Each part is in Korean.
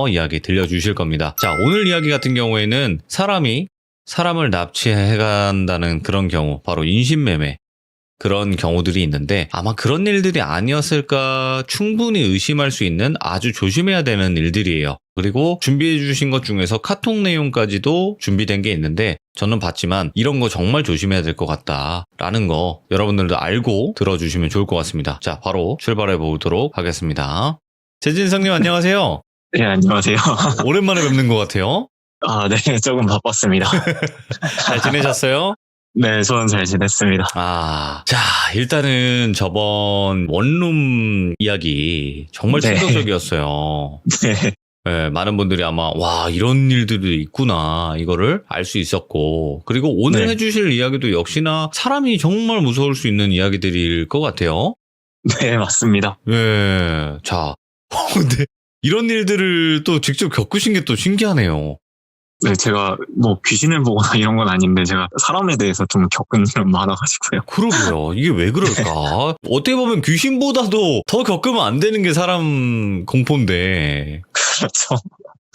이야기 들려주실 겁니다. 자, 오늘 이야기 같은 경우에는 사람이 사람을 납치해간다는 그런 경우, 바로 인신매매, 그런 경우들이 있는데 아마 그런 일들이 아니었을까 충분히 의심할 수 있는 아주 조심해야 되는 일들이에요. 그리고 준비해 주신 것 중에서 카톡 내용까지도 준비된 게 있는데 저는 봤지만 이런 거 정말 조심해야 될 것 같다라는 거 여러분들도 알고 들어주시면 좋을 것 같습니다. 자, 바로 출발해 보도록 하겠습니다. 재진성님 안녕하세요. 네, 안녕하세요. 오랜만에 뵙는 것 같아요. 아, 네, 조금 바빴습니다. 잘 지내셨어요? 네, 저는 잘 지냈습니다. 자, 일단은 저번 원룸 이야기 정말 네. 충격적이었어요. 네, 네, 많은 분들이 아마 와 이런 일들도 있구나 이거를 알 수 있었고, 그리고 오늘 네. 해주실 이야기도 역시나 사람이 정말 무서울 수 있는 이야기들일 것 같아요. 네, 맞습니다. 네, 자, 근데 이런 일들을 또 직접 겪으신 게 또 신기하네요. 네, 제가 뭐 귀신을 보거나 이런 건 아닌데 제가 사람에 대해서 좀 겪은 일은 많아가지고요. 그러게요. 이게 왜 그럴까? 어떻게 보면 귀신보다도 더 겪으면 안 되는 게 사람 공포인데. 그렇죠.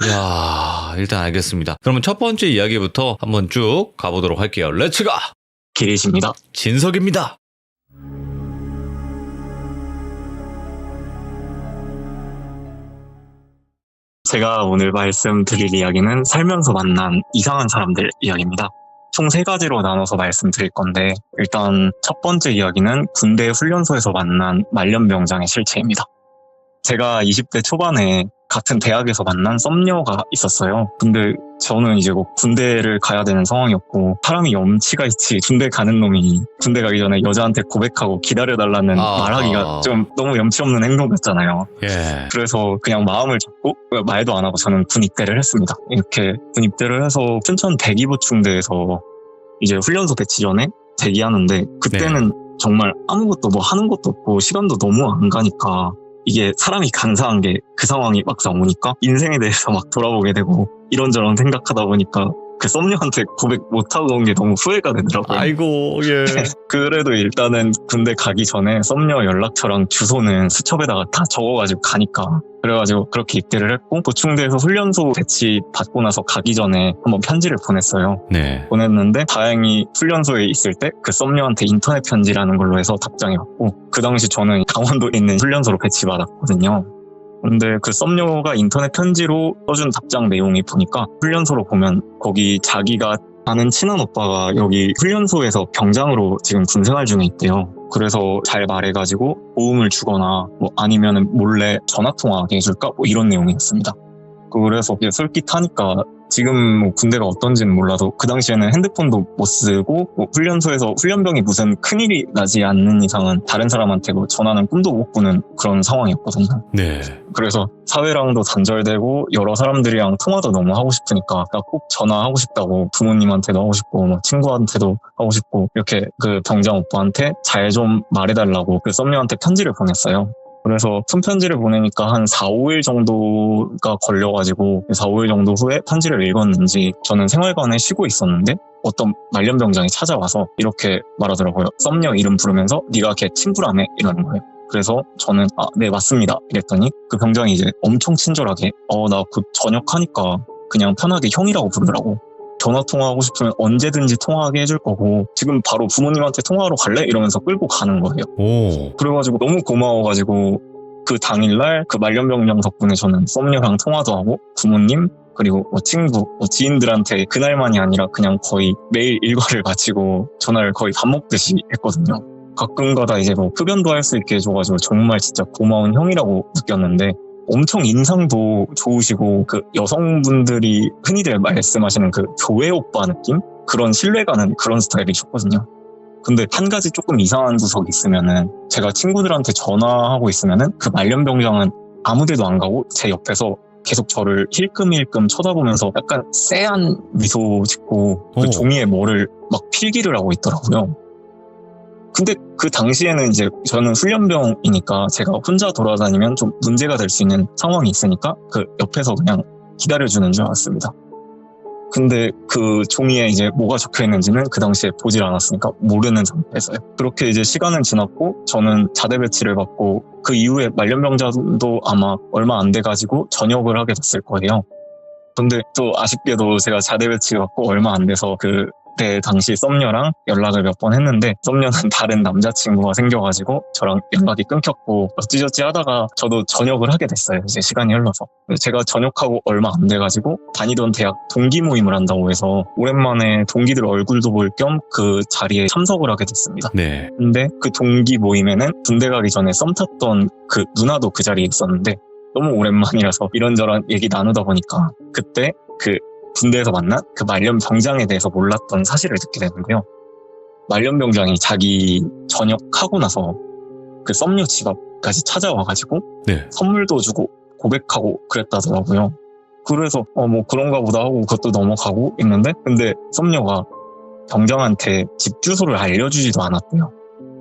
이야, 일단 알겠습니다. 그러면 첫 번째 이야기부터 한번 쭉 가보도록 할게요. 렛츠 가! 기리십니다. 진석입니다. 제가 오늘 말씀드릴 이야기는 살면서 만난 이상한 사람들 이야기입니다. 총 3가지로 나눠서 말씀드릴 건데 일단 첫 번째 이야기는 군대 훈련소에서 만난 말년병장의 실체입니다. 제가 20대 초반에 같은 대학에서 만난 썸녀가 있었어요. 근데 저는 이제 뭐 군대를 가야 되는 상황이었고 사람이 염치가 있지 군대 가는 놈이 군대 가기 전에 여자한테 고백하고 기다려달라는 말하기가 좀 너무 염치 없는 행동이었잖아요. 예. 그래서 그냥 마음을 잡고 말도 안 하고 저는 군 입대를 했습니다. 이렇게 군 입대를 해서 춘천 대기보충대에서 이제 훈련소 배치 전에 대기하는데 그때는 정말 아무것도 뭐 하는 것도 없고 시간도 너무 안 가니까 이게 사람이 간사한 게 그 상황이 막상 오니까 인생에 대해서 막 돌아보게 되고 이런저런 생각하다 보니까 그 썸녀한테 고백 못하고 온 게 너무 후회가 되더라고요. 아이고, 예. 그래도 일단은 군대 가기 전에 썸녀 연락처랑 주소는 수첩에다가 다 적어가지고 가니까 그래가지고 그렇게 입대를 했고 보충대에서 훈련소 배치 받고 나서 가기 전에 한번 편지를 보냈어요. 네. 보냈는데 다행히 훈련소에 있을 때 그 썸녀한테 인터넷 편지라는 걸로 해서 답장이 왔고 그 당시 저는 강원도에 있는 훈련소로 배치받았거든요. 근데 그 썸녀가 인터넷 편지로 써준 답장 내용이 보니까 훈련소로 보면 거기 자기가 아는 친한 오빠가 여기 훈련소에서 병장으로 지금 군생활 중에 있대요. 그래서 잘 말해가지고 도움을 주거나 뭐 아니면 몰래 전화통화하게 해줄까? 뭐 이런 내용이었습니다. 그래서 솔깃하니까 지금 뭐 군대가 어떤지는 몰라도 그 당시에는 핸드폰도 못 쓰고 뭐 훈련소에서 훈련병이 무슨 큰일이 나지 않는 이상은 다른 사람한테 뭐 전화는 꿈도 못 꾸는 그런 상황이었거든요. 네. 그래서 사회랑도 단절되고 여러 사람들이랑 통화도 너무 하고 싶으니까 나 꼭 전화하고 싶다고 부모님한테도 하고 싶고 뭐 친구한테도 하고 싶고 이렇게 그 병장 오빠한테 잘 좀 말해달라고 그 썸녀한테 편지를 보냈어요. 그래서 손편지를 보내니까 한 4, 5일 정도가 걸려가지고 4, 5일 정도 후에 편지를 읽었는지 저는 생활관에 쉬고 있었는데 어떤 말년병장이 찾아와서 이렇게 말하더라고요. 썸녀 이름 부르면서 네가 걔 친구라며 이러는 거예요. 그래서 저는 네 맞습니다 이랬더니 그 병장이 이제 엄청 친절하게 나 곧 전역하니까 그냥 편하게 형이라고 부르라고 전화 통화하고 싶으면 언제든지 통화하게 해줄 거고 지금 바로 부모님한테 통화하러 갈래? 이러면서 끌고 가는 거예요. 오. 그래가지고 너무 고마워가지고 그 당일날 그 말년병장 덕분에 저는 썸녀랑 통화도 하고 부모님 그리고 뭐 친구, 뭐 지인들한테 그날만이 아니라 그냥 거의 매일 일과를 마치고 전화를 거의 밥 먹듯이 했거든요. 가끔가다 이제 뭐 흡연도 할 수 있게 해줘가지고 정말 진짜 고마운 형이라고 느꼈는데 엄청 인상도 좋으시고 그 여성분들이 흔히들 말씀하시는 그 교회 오빠 느낌? 그런 신뢰가는 그런 스타일이셨거든요. 근데 한 가지 조금 이상한 구석이 있으면은 제가 친구들한테 전화하고 있으면은 그 말년병장은 아무 데도 안 가고 제 옆에서 계속 저를 힐끔힐끔 쳐다보면서 약간 쎄한 미소 짓고 그 종이에 뭐를 막 필기를 하고 있더라고요. 근데 그 당시에는 이제 저는 훈련병이니까 제가 혼자 돌아다니면 좀 문제가 될 수 있는 상황이 있으니까 그 옆에서 그냥 기다려주는 줄 알았습니다. 근데 그 종이에 이제 뭐가 적혀 있는지는 그 당시에 보질 않았으니까 모르는 상태에서요. 그렇게 이제 시간은 지났고 저는 자대 배치를 받고 그 이후에 말년병자도 아마 얼마 안 돼가지고 전역을 하게 됐을 거예요. 근데 또 아쉽게도 제가 자대 배치 받고 얼마 안 돼서 그때 당시 썸녀랑 연락을 몇 번 했는데 썸녀는 다른 남자친구가 생겨가지고 저랑 연락이 끊겼고 어찌저찌 하다가 저도 전역을 하게 됐어요. 이제 시간이 흘러서. 제가 전역하고 얼마 안 돼가지고 다니던 대학 동기 모임을 한다고 해서 오랜만에 동기들 얼굴도 볼 겸 그 자리에 참석을 하게 됐습니다. 네. 근데 그 동기 모임에는 군대 가기 전에 썸 탔던 그 누나도 그 자리에 있었는데 너무 오랜만이라서 이런저런 얘기 나누다 보니까 그때 그 군대에서 만난 그 말년병장에 대해서 몰랐던 사실을 듣게 되는데요. 말년병장이 자기 전역하고 나서 그 썸녀 집 앞까지 찾아와가지고 네. 선물도 주고 고백하고 그랬다더라고요. 그래서 뭐 그런가 보다 하고 그것도 넘어가고 있는데 근데 썸녀가 병장한테 집 주소를 알려주지도 않았대요.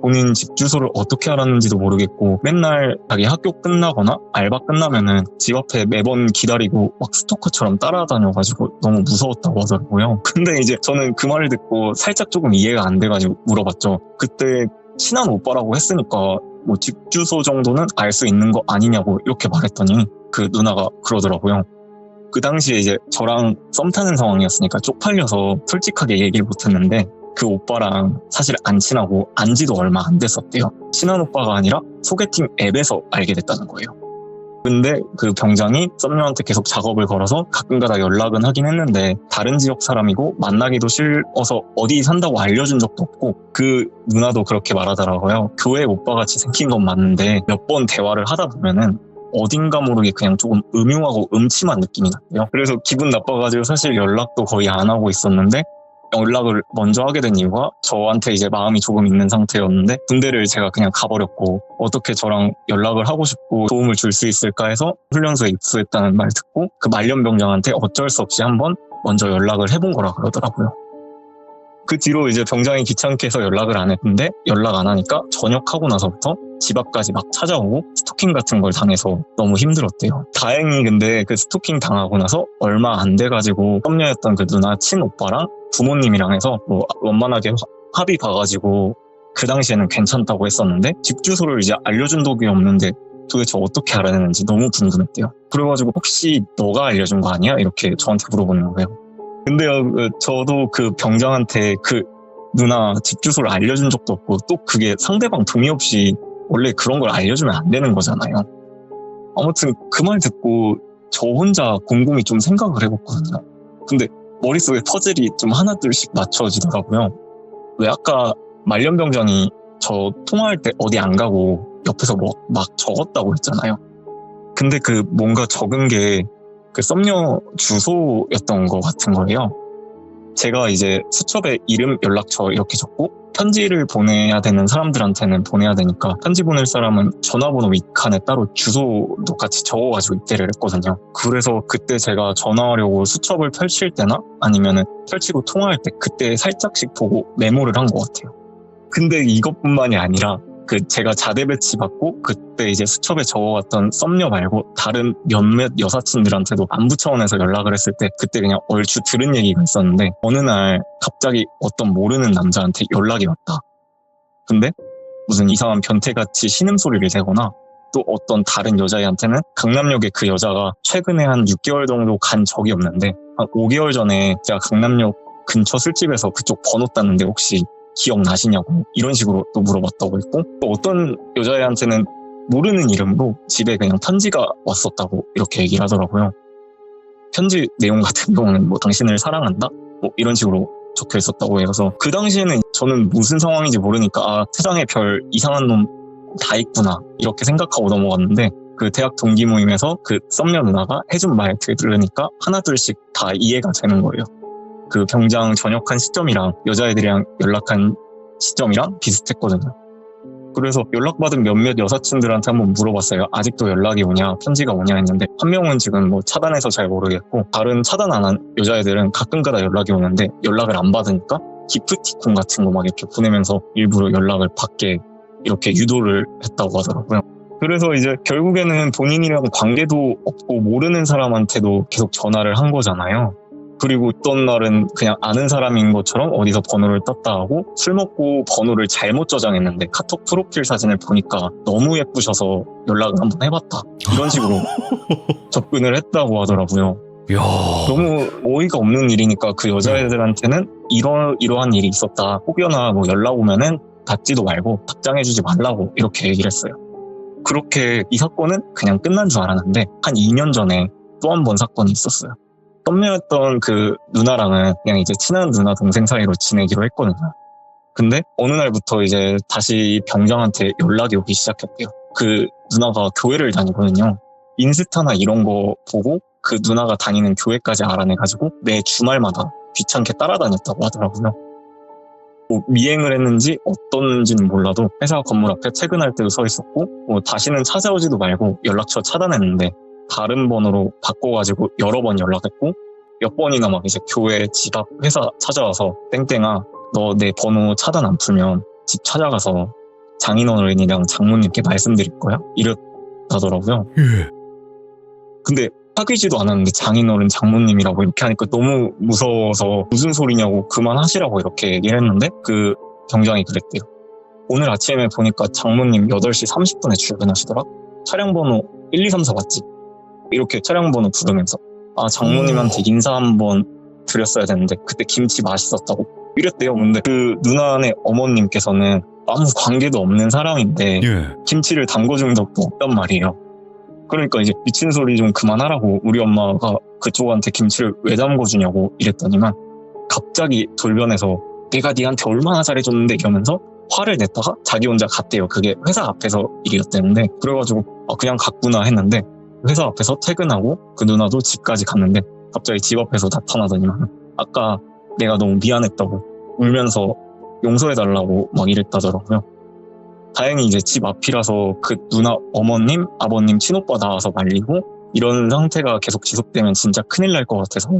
본인 집 주소를 어떻게 알았는지도 모르겠고 맨날 자기 학교 끝나거나 알바 끝나면은 집 앞에 매번 기다리고 막 스토커처럼 따라다녀가지고 너무 무서웠다고 하더라고요. 근데 이제 저는 그 말을 듣고 살짝 조금 이해가 안 돼가지고 물어봤죠. 그때 친한 오빠라고 했으니까 뭐 집 주소 정도는 알 수 있는 거 아니냐고 이렇게 말했더니 그 누나가 그러더라고요. 그 당시에 이제 저랑 썸 타는 상황이었으니까 쪽팔려서 솔직하게 얘기를 못했는데 그 오빠랑 사실 안 친하고 안지도 얼마 안 됐었대요. 친한 오빠가 아니라 소개팅 앱에서 알게 됐다는 거예요. 근데 그 병장이 썸녀한테 계속 작업을 걸어서 가끔가다 연락은 하긴 했는데 다른 지역 사람이고 만나기도 싫어서 어디 산다고 알려준 적도 없고 그 누나도 그렇게 말하더라고요. 교회 오빠같이 생긴 건 맞는데 몇 번 대화를 하다 보면은 어딘가 모르게 그냥 조금 음흉하고 음침한 느낌이 났대요. 그래서 기분 나빠가지고 사실 연락도 거의 안 하고 있었는데 연락을 먼저 하게 된 이유가 저한테 이제 마음이 조금 있는 상태였는데 군대를 제가 그냥 가버렸고 어떻게 저랑 연락을 하고 싶고 도움을 줄 수 있을까 해서 훈련소에 입소했다는 말 듣고 그 말년병장한테 어쩔 수 없이 한번 먼저 연락을 해본 거라 그러더라고요. 그 뒤로 이제 병장이 귀찮게 해서 연락을 안 했는데 연락 안 하니까 전역하고 나서부터 집 앞까지 막 찾아오고 스토킹 같은 걸 당해서 너무 힘들었대요. 다행히 근데 그 스토킹 당하고 나서 얼마 안 돼가지고 썸녀였던 그 누나 친오빠랑 부모님이랑 해서 뭐 원만하게 합의 봐가지고 그 당시에는 괜찮다고 했었는데 집 주소를 이제 알려준 적이 없는데 도대체 어떻게 알아냈는지 너무 궁금했대요. 그래가지고 혹시 너가 알려준 거 아니야? 이렇게 저한테 물어보는 거예요. 근데요, 저도 그 병장한테 그 누나 집 주소를 알려준 적도 없고 또 그게 상대방 동의 없이 원래 그런 걸 알려주면 안 되는 거잖아요. 아무튼 그 말 듣고 저 혼자 곰곰이 좀 생각을 해봤거든요. 근데 머릿속에 퍼즐이 좀 하나둘씩 맞춰지더라고요. 왜 아까 말년병장이 저 통화할 때 어디 안 가고 옆에서 뭐 막 적었다고 했잖아요. 근데 그 뭔가 적은 게 그 썸녀 주소였던 것 같은 거예요. 제가 이제 수첩에 이름, 연락처 이렇게 적고 편지를 보내야 되는 사람들한테는 보내야 되니까 편지 보낼 사람은 전화번호 윗칸에 따로 주소도 같이 적어가지고 입대를 했거든요. 그래서 그때 제가 전화하려고 수첩을 펼칠 때나 아니면은 펼치고 통화할 때 그때 살짝씩 보고 메모를 한 것 같아요. 근데 이것뿐만이 아니라 그 제가 자대 배치 받고 그때 이제 수첩에 적어왔던 썸녀 말고 다른 몇몇 여사친들한테도 안부 차원에서 연락을 했을 때 그때 그냥 얼추 들은 얘기가 있었는데 어느 날 갑자기 어떤 모르는 남자한테 연락이 왔다. 근데 무슨 이상한 변태같이 신음소리를 대거나 또 어떤 다른 여자애한테는 강남역에 그 여자가 최근에 한 6개월 정도 간 적이 없는데 한 5개월 전에 제가 강남역 근처 술집에서 그쪽 번호 땄는데 혹시 기억나시냐고 이런 식으로 또 물어봤다고 했고 또 어떤 여자애한테는 모르는 이름으로 집에 그냥 편지가 왔었다고 이렇게 얘기를 하더라고요. 편지 내용 같은 경우는 뭐 당신을 사랑한다? 뭐 이런 식으로 적혀 있었다고 해서 그 당시에는 저는 무슨 상황인지 모르니까 아 세상에 별 이상한 놈 다 있구나 이렇게 생각하고 넘어갔는데 그 대학 동기 모임에서 그 썸녀 누나가 해준 말 들으니까 하나둘씩 다 이해가 되는 거예요. 그 병장 전역한 시점이랑 여자애들이랑 연락한 시점이랑 비슷했거든요. 그래서 연락받은 몇몇 여사친들한테 한번 물어봤어요. 아직도 연락이 오냐, 편지가 오냐 했는데 한 명은 지금 뭐 차단해서 잘 모르겠고 다른 차단 안 한 여자애들은 가끔가다 연락이 오는데 연락을 안 받으니까 기프티콘 같은 거 막 이렇게 보내면서 일부러 연락을 받게 이렇게 유도를 했다고 하더라고요. 그래서 이제 결국에는 본인이랑 관계도 없고 모르는 사람한테도 계속 전화를 한 거잖아요. 그리고 어떤 날은 그냥 아는 사람인 것처럼 어디서 번호를 땄다 하고 술 먹고 번호를 잘못 저장했는데 카톡 프로필 사진을 보니까 너무 예쁘셔서 연락을 한번 해봤다. 이런 식으로 접근을 했다고 하더라고요. 이야. 너무 어이가 없는 일이니까 그 여자애들한테는 이러한 일이 있었다. 혹여나 뭐 연락 오면은 받지도 말고 답장해주지 말라고 이렇게 얘기를 했어요. 그렇게 이 사건은 그냥 끝난 줄 알았는데 한 2년 전에 또 한 번 사건이 있었어요. 썸녀였던 그 누나랑은 그냥 이제 친한 누나 동생 사이로 지내기로 했거든요. 근데 어느 날부터 이제 다시 병장한테 연락이 오기 시작했대요. 그 누나가 교회를 다니거든요. 인스타나 이런 거 보고 그 누나가 다니는 교회까지 알아내가지고 매 주말마다 귀찮게 따라다녔다고 하더라고요. 뭐 미행을 했는지 어떤지는 몰라도 회사 건물 앞에 퇴근할 때도 서 있었고 뭐 다시는 찾아오지도 말고 연락처 차단했는데 다른 번호로 바꿔가지고 여러 번 연락했고 몇 번이나 막 이제 교회 집 앞 회사 찾아와서 땡땡아 너 내 번호 차단 안 풀면 집 찾아가서 장인어른이랑 장모님께 말씀드릴 거야? 이랬다더라고요. 예. 근데 사귀지도 않았는데 장인어른 장모님이라고 이렇게 하니까 너무 무서워서 무슨 소리냐고 그만하시라고 이렇게 얘기를 했는데 그 병장이 그랬대요. 오늘 아침에 보니까 장모님 8시 30분에 출근하시더라? 차량 번호 1, 2, 3, 4 맞지? 이렇게 차량 번호 부르면서 아 장모님한테 인사 한번 드렸어야 되는데 그때 김치 맛있었다고 이랬대요. 근데 그 누나네 어머님께서는 아무 관계도 없는 사람인데 예. 김치를 담궈준 적도 없단 말이에요. 그러니까 이제 미친 소리 좀 그만하라고 우리 엄마가 그쪽한테 김치를 왜 담궈주냐고 이랬더니만 갑자기 돌변해서 내가 니한테 얼마나 잘해줬는데 이러면서 화를 냈다가 자기 혼자 갔대요. 그게 회사 앞에서 일이었대는데 그래가지고 그냥 갔구나 했는데 회사 앞에서 퇴근하고 그 누나도 집까지 갔는데 갑자기 집 앞에서 나타나더니만 아까 내가 너무 미안했다고 울면서 용서해달라고 막 이랬다더라고요. 다행히 이제 집 앞이라서 그 누나 어머님, 아버님, 친오빠 나와서 말리고 이런 상태가 계속 지속되면 진짜 큰일 날 것 같아서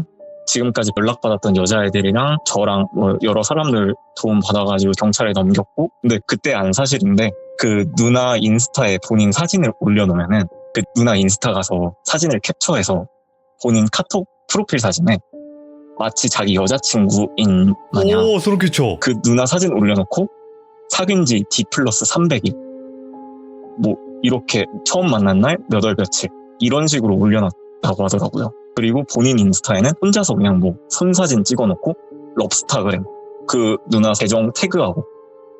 지금까지 연락받았던 여자애들이랑 저랑 뭐 여러 사람들 도움 받아가지고 경찰에 넘겼고 근데 그때 안 사실인데 그 누나 인스타에 본인 사진을 올려놓으면은 그 누나 인스타 가서 사진을 캡처해서 본인 카톡 프로필 사진에 마치 자기 여자친구인 마냥 오, 소름 끼쳐. 그 누나 사진 올려놓고 사귄 지 D+300일 뭐 이렇게 처음 만난 날 몇 월 며칠 이런 식으로 올려놨다고 하더라고요. 그리고 본인 인스타에는 혼자서 그냥 뭐 손사진 찍어놓고 럽스타그램 그 누나 계정 태그하고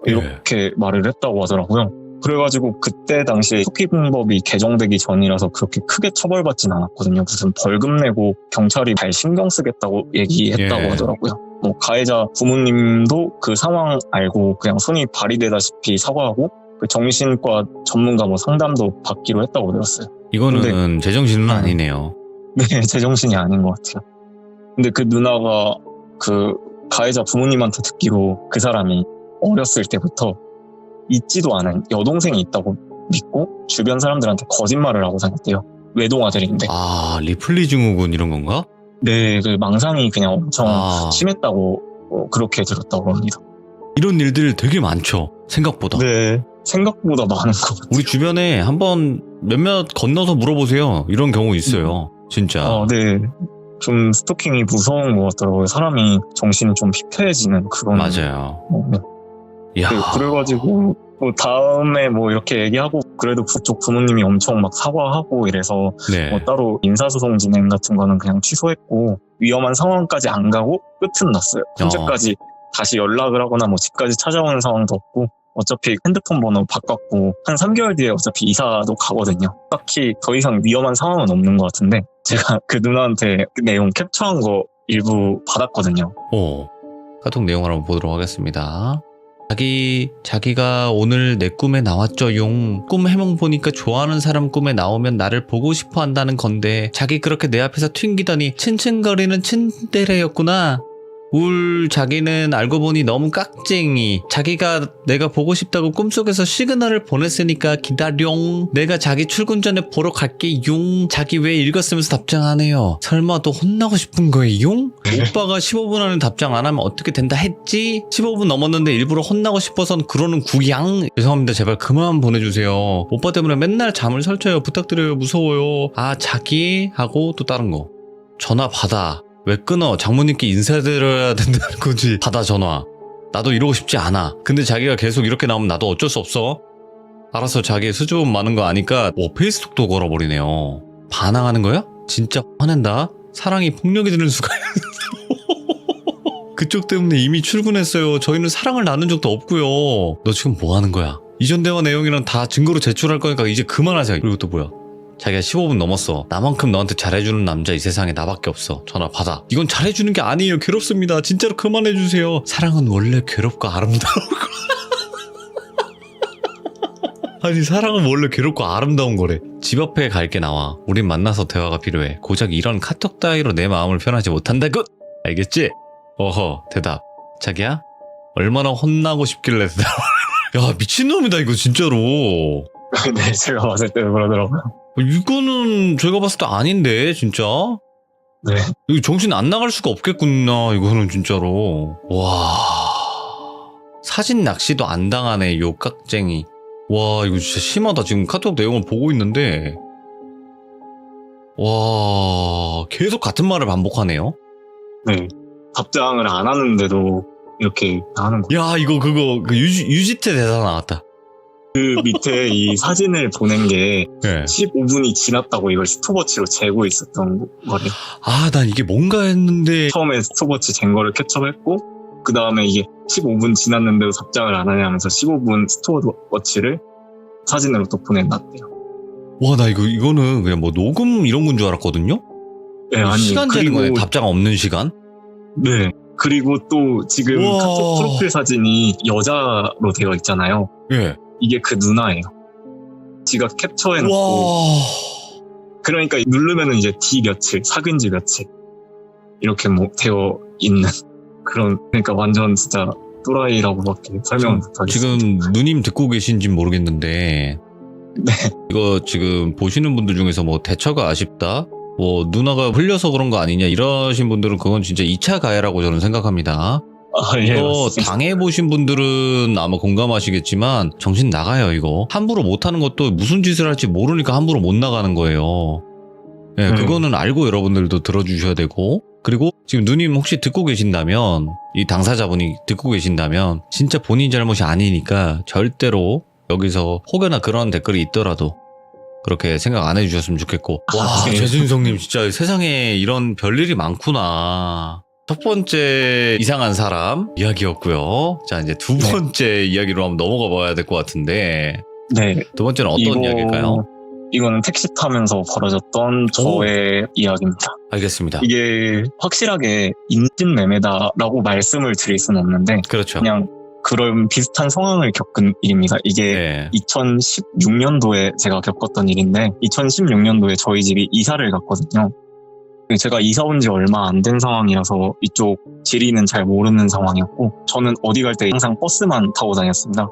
이렇게 말을 했다고 하더라고요. 그래가지고 그때 당시에 토끼공법이 개정되기 전이라서 그렇게 크게 처벌받진 않았거든요. 무슨 벌금 내고 경찰이 잘 신경 쓰겠다고 얘기했다고 예. 하더라고요. 뭐 가해자 부모님도 그 상황 알고 그냥 손이 발이 되다시피 사과하고 그 정신과 전문가 뭐 상담도 받기로 했다고 들었어요. 이거는 제정신은 아니네요. 네, 제정신이 아닌 것 같아요. 근데 그 누나가 그 가해자 부모님한테 듣기로 그 사람이 어렸을 때부터 있지도 않은 여동생이 있다고 믿고 주변 사람들한테 거짓말을 하고 다녔대요. 외동아들인데. 아, 리플리 증후군 이런 건가? 네, 그 망상이 그냥 엄청 아. 심했다고 그렇게 들었다고 합니다. 이런 일들 되게 많죠. 생각보다. 네, 생각보다 많은 것 같아요. 우리 주변에 한번 몇몇 건너서 물어보세요. 이런 경우 있어요. 진짜. 네. 좀 스토킹이 무서운 것 같더라고요. 사람이 정신이 좀 피폐해지는 그런. 맞아요. 네. 이야. 그래가지고 뭐 다음에 뭐 이렇게 얘기하고 그래도 그쪽 부모님이 엄청 막 사과하고 이래서 네. 뭐 따로 인사소송 진행 같은 거는 그냥 취소했고 위험한 상황까지 안 가고 끝은 났어요. 현재까지 다시 연락을 하거나 뭐 집까지 찾아오는 상황도 없고 어차피 핸드폰 번호 바꿨고 한 3개월 뒤에 어차피 이사도 가거든요. 딱히 더 이상 위험한 상황은 없는 것 같은데 제가 그 누나한테 그 내용 캡처한 거 일부 받았거든요. 카톡 내용을 한번 보도록 하겠습니다. 자기가 오늘 내 꿈에 나왔죠 용. 꿈 해몽 보니까 좋아하는 사람 꿈에 나오면 나를 보고 싶어 한다는 건데 자기 그렇게 내 앞에서 튕기더니 츤츤거리는 츤데레였구나. 자기는 알고 보니 너무 깍쟁이. 자기가 내가 보고 싶다고 꿈속에서 시그널을 보냈으니까 기다룡. 내가 자기 출근 전에 보러 갈게 용. 자기 왜 읽었으면서 답장 안 해요? 설마 또 혼나고 싶은 거예요 용? 오빠가 15분 안에 답장 안 하면 어떻게 된다 했지? 15분 넘었는데 일부러 혼나고 싶어선 그러는 구양. 죄송합니다. 제발 그만 보내주세요. 오빠 때문에 맨날 잠을 설쳐요. 부탁드려요. 무서워요. 아 자기 하고 또 다른 거. 전화 받아. 왜 끊어? 장모님께 인사드려야 된다는 거지. 받아 전화. 나도 이러고 싶지 않아. 근데 자기가 계속 이렇게 나오면 나도 어쩔 수 없어. 알아서 자기 수줍음 많은 거 아니까 페이스톡도 걸어버리네요. 반항하는 거야? 진짜 화낸다. 사랑이 폭력이 되는 수가 있어. 그쪽 때문에 이미 출근했어요. 저희는 사랑을 나눈 적도 없고요. 너 지금 뭐 하는 거야? 이전 대화 내용이랑 다 증거로 제출할 거니까 이제 그만하자. 그리고 또 뭐야? 자기가 15분 넘었어. 나만큼 너한테 잘해주는 남자 이 세상에 나밖에 없어. 전화 받아. 이건 잘해주는 게 아니에요. 괴롭습니다. 진짜로 그만해주세요. 사랑은 원래 괴롭고 아름다우고. 아니 사랑은 원래 괴롭고 아름다운 거래. 집 앞에 갈게 나와. 우린 만나서 대화가 필요해. 고작 이런 카톡 따위로 내 마음을 표현하지 못한다고? 알겠지? 어허 대답. 자기야? 얼마나 혼나고 싶길래 대답. 야 미친놈이다 이거 진짜로. 네, 제가 봤을 때는 그러더라고요. 이거는 제가 봤을 때 아닌데 진짜? 네. 이거 정신 안 나갈 수가 없겠구나 이거는 진짜로. 와 사진 낚시도 안 당하네 요 깍쟁이. 와 이거 진짜 심하다. 지금 카톡 내용을 보고 있는데 와 계속 같은 말을 반복하네요. 네. 답장을 안 하는데도 이렇게 하는 거예요. 야 이거 그거 그 유지태 대사 나왔다. 그 밑에 이 사진을 보낸 게 네. 15분이 지났다고 이걸 스톱워치로 재고 있었던 거래요. 아 난 이게 뭔가 했는데 처음에 스톱워치 잰 거를 캡처했고 그 다음에 이게 15분 지났는데도 답장을 안 하냐 하면서 15분 스톱워치를 사진으로 또 보낸다대요. 와 나 이거는 그냥 뭐 녹음 이런 건 줄 알았거든요. 네, 아니 시간 재는 그리고 거네. 답장 없는 시간. 네. 그리고 또 지금 우와. 카톡 프로필 사진이 여자로 되어 있잖아요. 예. 이게 그 누나예요. 지가 캡처해놓고 와. 그러니까 누르면은 이제 D 며칠, 사귄 지 며칠 이렇게 뭐 되어 있는 그런 그러니까 완전 진짜 또라이라고밖에 설명을 못하겠습니다. 지금 누님 듣고 계신지 모르겠는데 네. 이거 지금 보시는 분들 중에서 뭐 대처가 아쉽다 뭐 누나가 흘려서 그런 거 아니냐 이러신 분들은 그건 진짜 2차 가해라고 저는 생각합니다. 아, 예, 이거 맞습니다. 당해보신 분들은 아마 공감하시겠지만 정신 나가요 이거. 함부로 못하는 것도 무슨 짓을 할지 모르니까 함부로 못 나가는 거예요. 예, 그거는 알고 여러분들도 들어주셔야 되고 그리고 지금 누님 혹시 듣고 계신다면 이 당사자분이 듣고 계신다면 진짜 본인 잘못이 아니니까 절대로 여기서 혹여나 그런 댓글이 있더라도 그렇게 생각 안 해주셨으면 좋겠고. 와 네. 최준성님 진짜 세상에 이런 별일이 많구나. 첫 번째 이상한 사람 이야기였고요. 자 이제 두 번째 이야기로 한번 넘어가 봐야 될 것 같은데 네. 두 번째는 어떤 이야기일까요? 이거는 택시 타면서 벌어졌던 저의 이야기입니다. 알겠습니다. 이게 확실하게 인신매매다라고 말씀을 드릴 수는 없는데 그렇죠. 그냥 그런 비슷한 상황을 겪은 일입니다. 이게 네. 2016년도에 제가 겪었던 일인데 2016년도에 저희 집이 이사를 갔거든요. 제가 이사 온 지 얼마 안 된 상황이라서 이쪽 지리는 잘 모르는 상황이었고 저는 어디 갈 때 항상 버스만 타고 다녔습니다.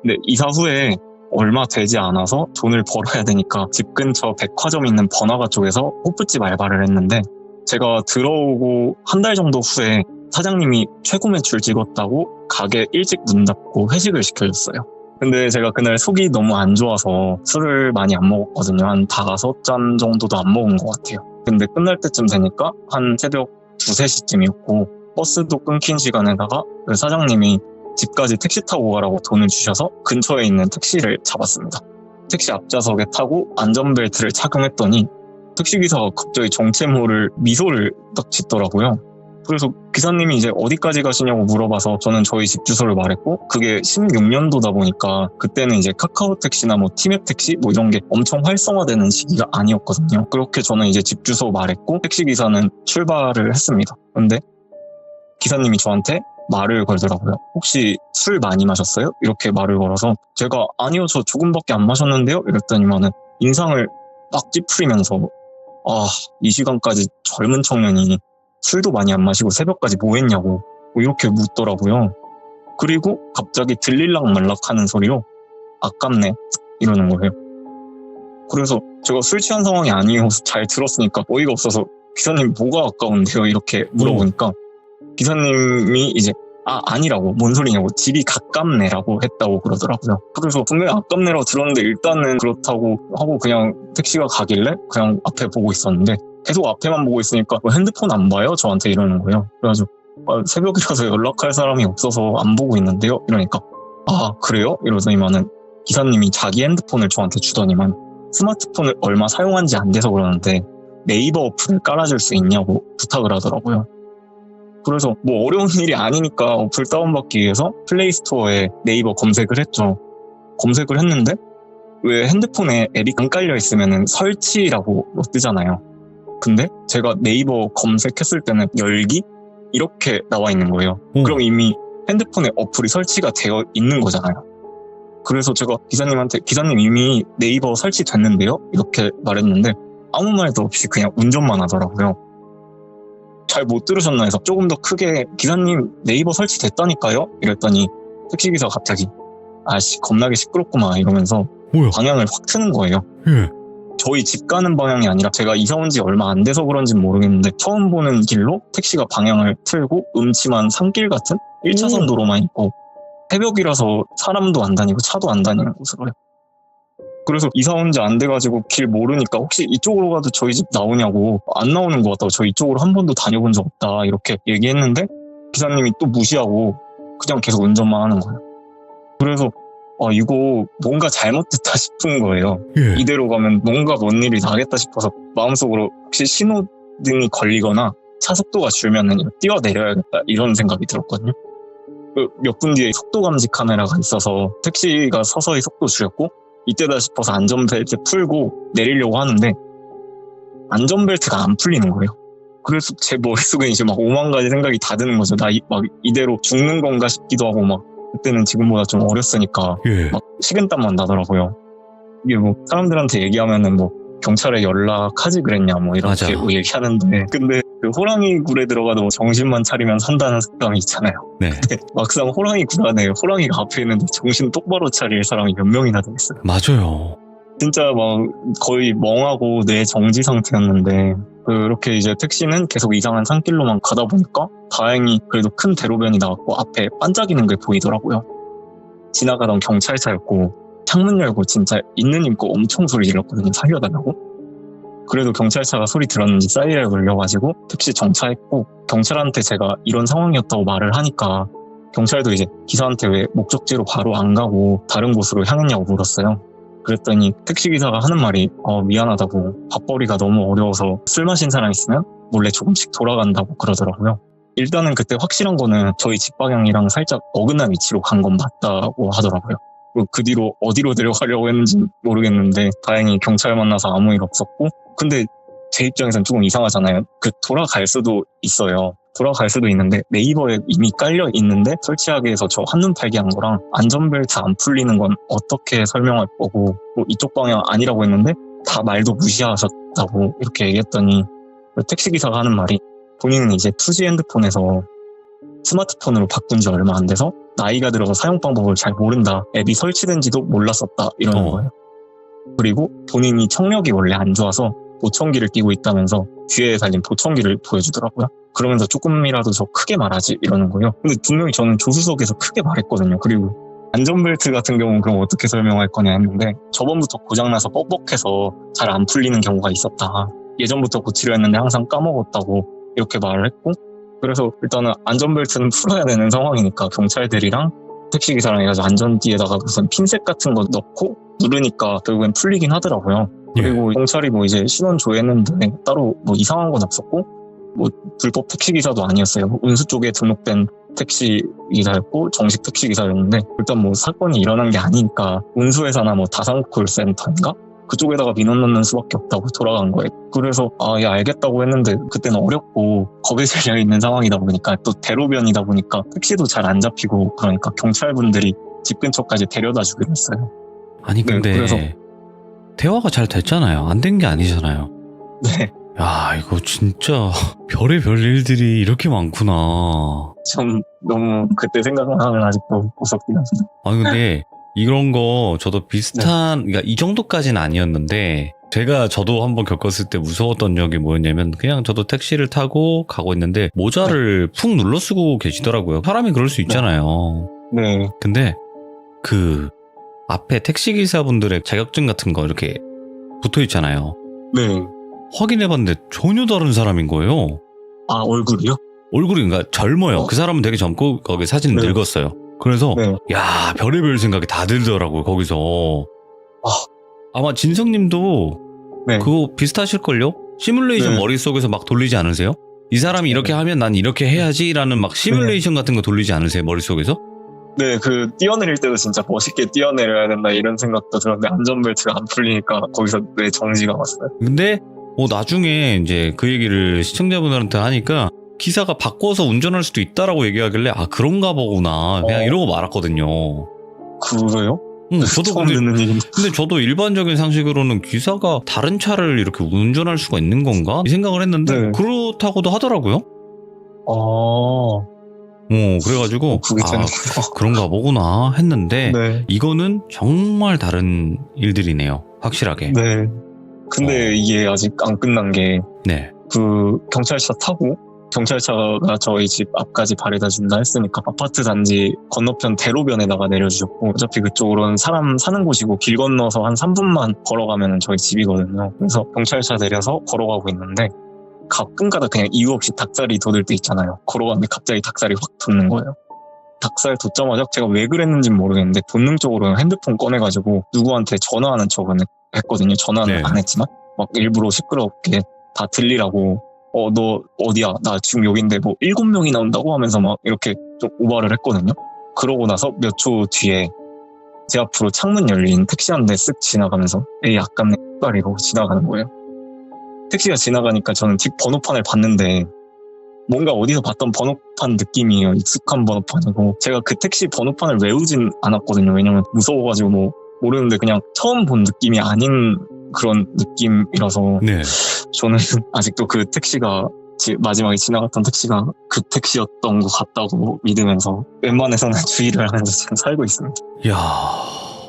근데 이사 후에 얼마 되지 않아서 돈을 벌어야 되니까 집 근처 백화점 있는 번화가 쪽에서 호프집 알바를 했는데 제가 들어오고 한 달 정도 후에 사장님이 최고 매출 찍었다고 가게 일찍 문 닫고 회식을 시켜줬어요. 근데 제가 그날 속이 너무 안 좋아서 술을 많이 안 먹었거든요. 한 5-5잔 정도도 안 먹은 것 같아요. 근데 끝날 때쯤 되니까 한 새벽 2-3시쯤이었고 버스도 끊긴 시간에다가 그 사장님이 집까지 택시 타고 가라고 돈을 주셔서 근처에 있는 택시를 잡았습니다. 택시 앞좌석에 타고 안전벨트를 착용했더니 택시기사가 갑자기 정체 모를 미소를 딱 짓더라고요. 그래서 기사님이 이제 어디까지 가시냐고 물어봐서 저는 저희 집 주소를 말했고 그게 16년도다 보니까 그때는 이제 카카오 택시나 뭐 티맵 택시 뭐 이런 게 엄청 활성화되는 시기가 아니었거든요. 그렇게 저는 이제 집 주소 말했고 택시기사는 출발을 했습니다. 근데 기사님이 저한테 말을 걸더라고요. 혹시 술 많이 마셨어요? 이렇게 말을 걸어서 제가 아니요 저 조금밖에 안 마셨는데요? 이랬더니만은 인상을 막 찌푸리면서 이 시간까지 젊은 청년이 술도 많이 안 마시고 새벽까지 뭐 했냐고 뭐 이렇게 묻더라고요. 그리고 갑자기 들릴락 말락 하는 소리로 아깝네 이러는 거예요. 그래서 제가 술 취한 상황이 아니어서 잘 들었으니까 어이가 없어서 기사님 뭐가 아까운데요? 이렇게 물어보니까 기사님이 이제 아니라고 뭔 소리냐고 집이 가깝네라고 했다고 그러더라고요. 그래서 분명히 아깝네라고 들었는데 일단은 그렇다고 하고 그냥 택시가 가길래 그냥 앞에 보고 있었는데 계속 앞에만 보고 있으니까 뭐 핸드폰 안 봐요? 저한테 이러는 거예요. 그래가지고 새벽이라서 연락할 사람이 없어서 안 보고 있는데요? 이러니까 아 그래요? 이러더니만은 기사님이 자기 핸드폰을 저한테 주더니만 스마트폰을 얼마 사용한지 안 돼서 그러는데 네이버 어플을 깔아줄 수 있냐고 부탁을 하더라고요. 그래서 뭐 어려운 일이 아니니까 어플 다운받기 위해서 플레이스토어에 네이버 검색을 했죠. 검색을 했는데 왜 핸드폰에 앱이 안 깔려 있으면 설치라고 뜨잖아요. 근데 제가 네이버 검색했을 때는 열기? 이렇게 나와 있는 거예요. 그럼 이미 핸드폰에 어플이 설치가 되어 있는 거잖아요. 그래서 제가 기사님한테 기사님 이미 네이버 설치됐는데요? 이렇게 말했는데 아무 말도 없이 그냥 운전만 하더라고요. 잘 못 들으셨나 해서 조금 더 크게 기사님 네이버 설치됐다니까요? 이랬더니 택시기사가 갑자기 아씨 겁나게 시끄럽구만 이러면서 뭐야? 방향을 확 트는 거예요. 예. 저희 집 가는 방향이 아니라 제가 이사 온 지 얼마 안 돼서 그런지는 모르겠는데 처음 보는 길로 택시가 방향을 틀고 음침한 산길 같은 1차선 도로만 있고 새벽이라서 사람도 안 다니고 차도 안 다니는 곳으로요. 그래서 이사 온 지 안 돼가지고 길 모르니까 혹시 이쪽으로 가도 저희 집 나오냐고 안 나오는 것 같다고 저 이쪽으로 한 번도 다녀본 적 없다 이렇게 얘기했는데 기사님이 또 무시하고 그냥 계속 운전만 하는 거예요. 그래서 이거 뭔가 잘못됐다 싶은 거예요. 예. 이대로 가면 뭔가 뭔 일이 나겠다 싶어서 마음속으로 혹시 신호등이 걸리거나 차 속도가 줄면은 뛰어내려야겠다 이런 생각이 들었거든요. 몇 분 뒤에 속도 감지 카메라가 있어서 택시가 서서히 속도 줄였고 이때다 싶어서 안전벨트 풀고 내리려고 하는데 안전벨트가 안 풀리는 거예요. 그래서 제 머릿속에 이제 막 5만 가지 생각이 다 드는 거죠. 나 막 이대로 죽는 건가 싶기도 하고 막 그때는 지금보다 좀 어렸으니까 예. 막 식은땀만 나더라고요. 이게 뭐 사람들한테 얘기하면은 뭐 경찰에 연락하지 그랬냐 뭐 이렇게 뭐 얘기하는데 근데 그 호랑이 굴에 들어가도 뭐 정신만 차리면 산다는 습관이 있잖아요. 네. 근데 막상 호랑이 굴 안에 호랑이가 앞에 있는데 정신 똑바로 차릴 사람이 몇 명이나 되겠어요. 맞아요. 진짜 막 거의 멍하고 뇌 정지 상태였는데 그렇게 이제 택시는 계속 이상한 산길로만 가다 보니까 다행히 그래도 큰 대로변이 나왔고 앞에 반짝이는 게 보이더라고요. 지나가던 경찰차였고 창문 열고 진짜 있는 힘고 엄청 소리 질렀거든요. 살려달라고. 그래도 경찰차가 소리 들었는지 사이렌을 울려가지고 택시 정차했고 경찰한테 제가 이런 상황이었다고 말을 하니까 경찰도 이제 기사한테 왜 목적지로 바로 안 가고 다른 곳으로 향했냐고 물었어요. 그랬더니 택시기사가 하는 말이 미안하다고 밥벌이가 너무 어려워서 술 마신 사람 있으면 몰래 조금씩 돌아간다고 그러더라고요. 일단은 그때 확실한 거는 저희 집 방향이랑 살짝 어긋난 위치로 간 건 맞다고 하더라고요. 그 뒤로 어디로 데려가려고 했는지 모르겠는데 다행히 경찰 만나서 아무 일 없었고 근데 제 입장에선 조금 이상하잖아요. 돌아갈 수도 있어요. 돌아갈 수도 있는데 네이버에 이미 깔려 있는데 설치하기 위해서 저 한눈 팔기 한 거랑 안전벨트 안 풀리는 건 어떻게 설명할 거고 뭐 이쪽 방향 아니라고 했는데 다 말도 무시하셨다고 이렇게 얘기했더니 택시기사가 하는 말이 본인은 이제 2G 핸드폰에서 스마트폰으로 바꾼 지 얼마 안 돼서 나이가 들어서 사용 방법을 잘 모른다. 앱이 설치된지도 몰랐었다. 이러는 거예요. 그리고 본인이 청력이 원래 안 좋아서 보청기를 끼고 있다면서 뒤에 달린 보청기를 보여주더라고요. 그러면서 조금이라도 더 크게 말하지 이러는 거예요. 근데 분명히 저는 조수석에서 크게 말했거든요. 그리고 안전벨트 같은 경우는 그럼 어떻게 설명할 거냐 했는데 저번부터 고장나서 뻑뻑해서 잘 안 풀리는 경우가 있었다. 예전부터 고치려 했는데 항상 까먹었다고 이렇게 말을 했고 그래서 일단은 안전벨트는 풀어야 되는 상황이니까 경찰들이랑 택시기사랑 해가지고 안전띠에다가 무슨 핀셋 같은 거 넣고 누르니까 결국엔 풀리긴 하더라고요. 그리고 경찰이 뭐 이제 신원 조회했는데 따로 뭐 이상한 건 없었고 뭐 불법 택시기사도 아니었어요. 운수 쪽에 등록된 택시기사였고 정식 택시기사였는데 일단 뭐 사건이 일어난 게 아니니까 운수회사나 뭐 다산콜센터인가? 그쪽에다가 민원 넣는 수밖에 없다고 돌아간 거예요. 그래서 예 알겠다고 했는데 그때는 어렵고 겁에 질려 있는 상황이다 보니까 또 대로변이다 보니까 택시도 잘 안 잡히고 그러니까 경찰분들이 집 근처까지 데려다 주기로 했어요. 아니 근데 그래서 대화가 잘 됐잖아요. 안 된 게 아니잖아요. 네. 야 이거 진짜 별의별 일들이 이렇게 많구나. 좀 너무 그때 생각하면 아직도 무섭긴 합니다. 아니 근데 이런 거 저도 비슷한 그러니까 이 정도까지는 아니었는데 저도 한번 겪었을 때 무서웠던 적이 뭐였냐면 그냥 저도 택시를 타고 가고 있는데 모자를 푹 눌러 쓰고 계시더라고요. 사람이 그럴 수 있잖아요. 네. 근데 그 앞에 택시기사분들의 자격증 같은 거 이렇게 붙어 있잖아요. 네. 확인해봤는데 전혀 다른 사람인 거예요. 아, 얼굴이요? 얼굴이 그러니까 젊어요. 그 사람은 되게 젊고 거기 사진 네. 늙었어요. 그래서 네. 야 별의별 생각이 다 들더라고요 거기서. 아마 진성님도 네. 그거 비슷하실걸요? 시뮬레이션 네. 머릿속에서 막 돌리지 않으세요? 이 사람이 이렇게 하면 난 이렇게 해야지라는 막 시뮬레이션 같은 거 돌리지 않으세요 머릿속에서? 네, 그 뛰어내릴 때도 진짜 멋있게 뛰어내려야 된다 이런 생각도 들었는데 안전벨트가 안 풀리니까 거기서 뇌 정지가 왔어요. 근데 나중에 이제 그 얘기를 시청자분들한테 하니까 기사가 바꿔서 운전할 수도 있다라고 얘기하길래 아 그런가 보구나 그냥 이러고 말았거든요. 그래요? 저도 처음 듣는 얘기인데. 근데 저도 일반적인 상식으로는 기사가 다른 차를 이렇게 운전할 수가 있는 건가? 이 생각을 했는데 네. 그렇다고도 하더라고요. 그래가지고 그게 되는구나. 그런가 보구나 했는데 네. 이거는 정말 다른 일들이네요. 확실하게. 네. 근데 이게 아직 안 끝난 게 네. 그 경찰차 타고 경찰차가 저희 집 앞까지 바래다 준다 했으니까 아파트 단지 건너편 대로변에다가 내려주셨고 어차피 그쪽으로는 사람 사는 곳이고 길 건너서 한 3분만 걸어가면 저희 집이거든요. 그래서 경찰차 내려서 걸어가고 있는데 가끔가다 그냥 이유 없이 닭살이 돋을 때 있잖아요. 걸어가는데 갑자기 닭살이 확 돋는 거예요. 닭살 돋자마자 제가 왜 그랬는지는 모르겠는데 본능적으로 핸드폰 꺼내가지고 누구한테 전화하는 척은 했거든요. 전화는 네. 안 했지만 막 일부러 시끄럽게 다 들리라고 너 어디야? 나 지금 여긴데 뭐 7명이 나온다고 하면서 막 이렇게 좀 오바를 했거든요. 그러고 나서 몇 초 뒤에 제 앞으로 창문 열린 택시 한 대 쓱 지나가면서 에이 아깝네 이러고 지나가는 거예요. 택시가 지나가니까 저는 뒷 번호판을 봤는데 뭔가 어디서 봤던 번호판 느낌이에요. 익숙한 번호판이고 제가 그 택시 번호판을 외우진 않았거든요. 왜냐면 무서워가지고 뭐 모르는데 그냥 처음 본 느낌이 아닌 그런 느낌이라서 네. 저는 아직도 그 택시가 마지막에 지나갔던 택시가 그 택시였던 것 같다고 믿으면서 웬만해서는 주의를 하면서 지금 살고 있습니다. 이야.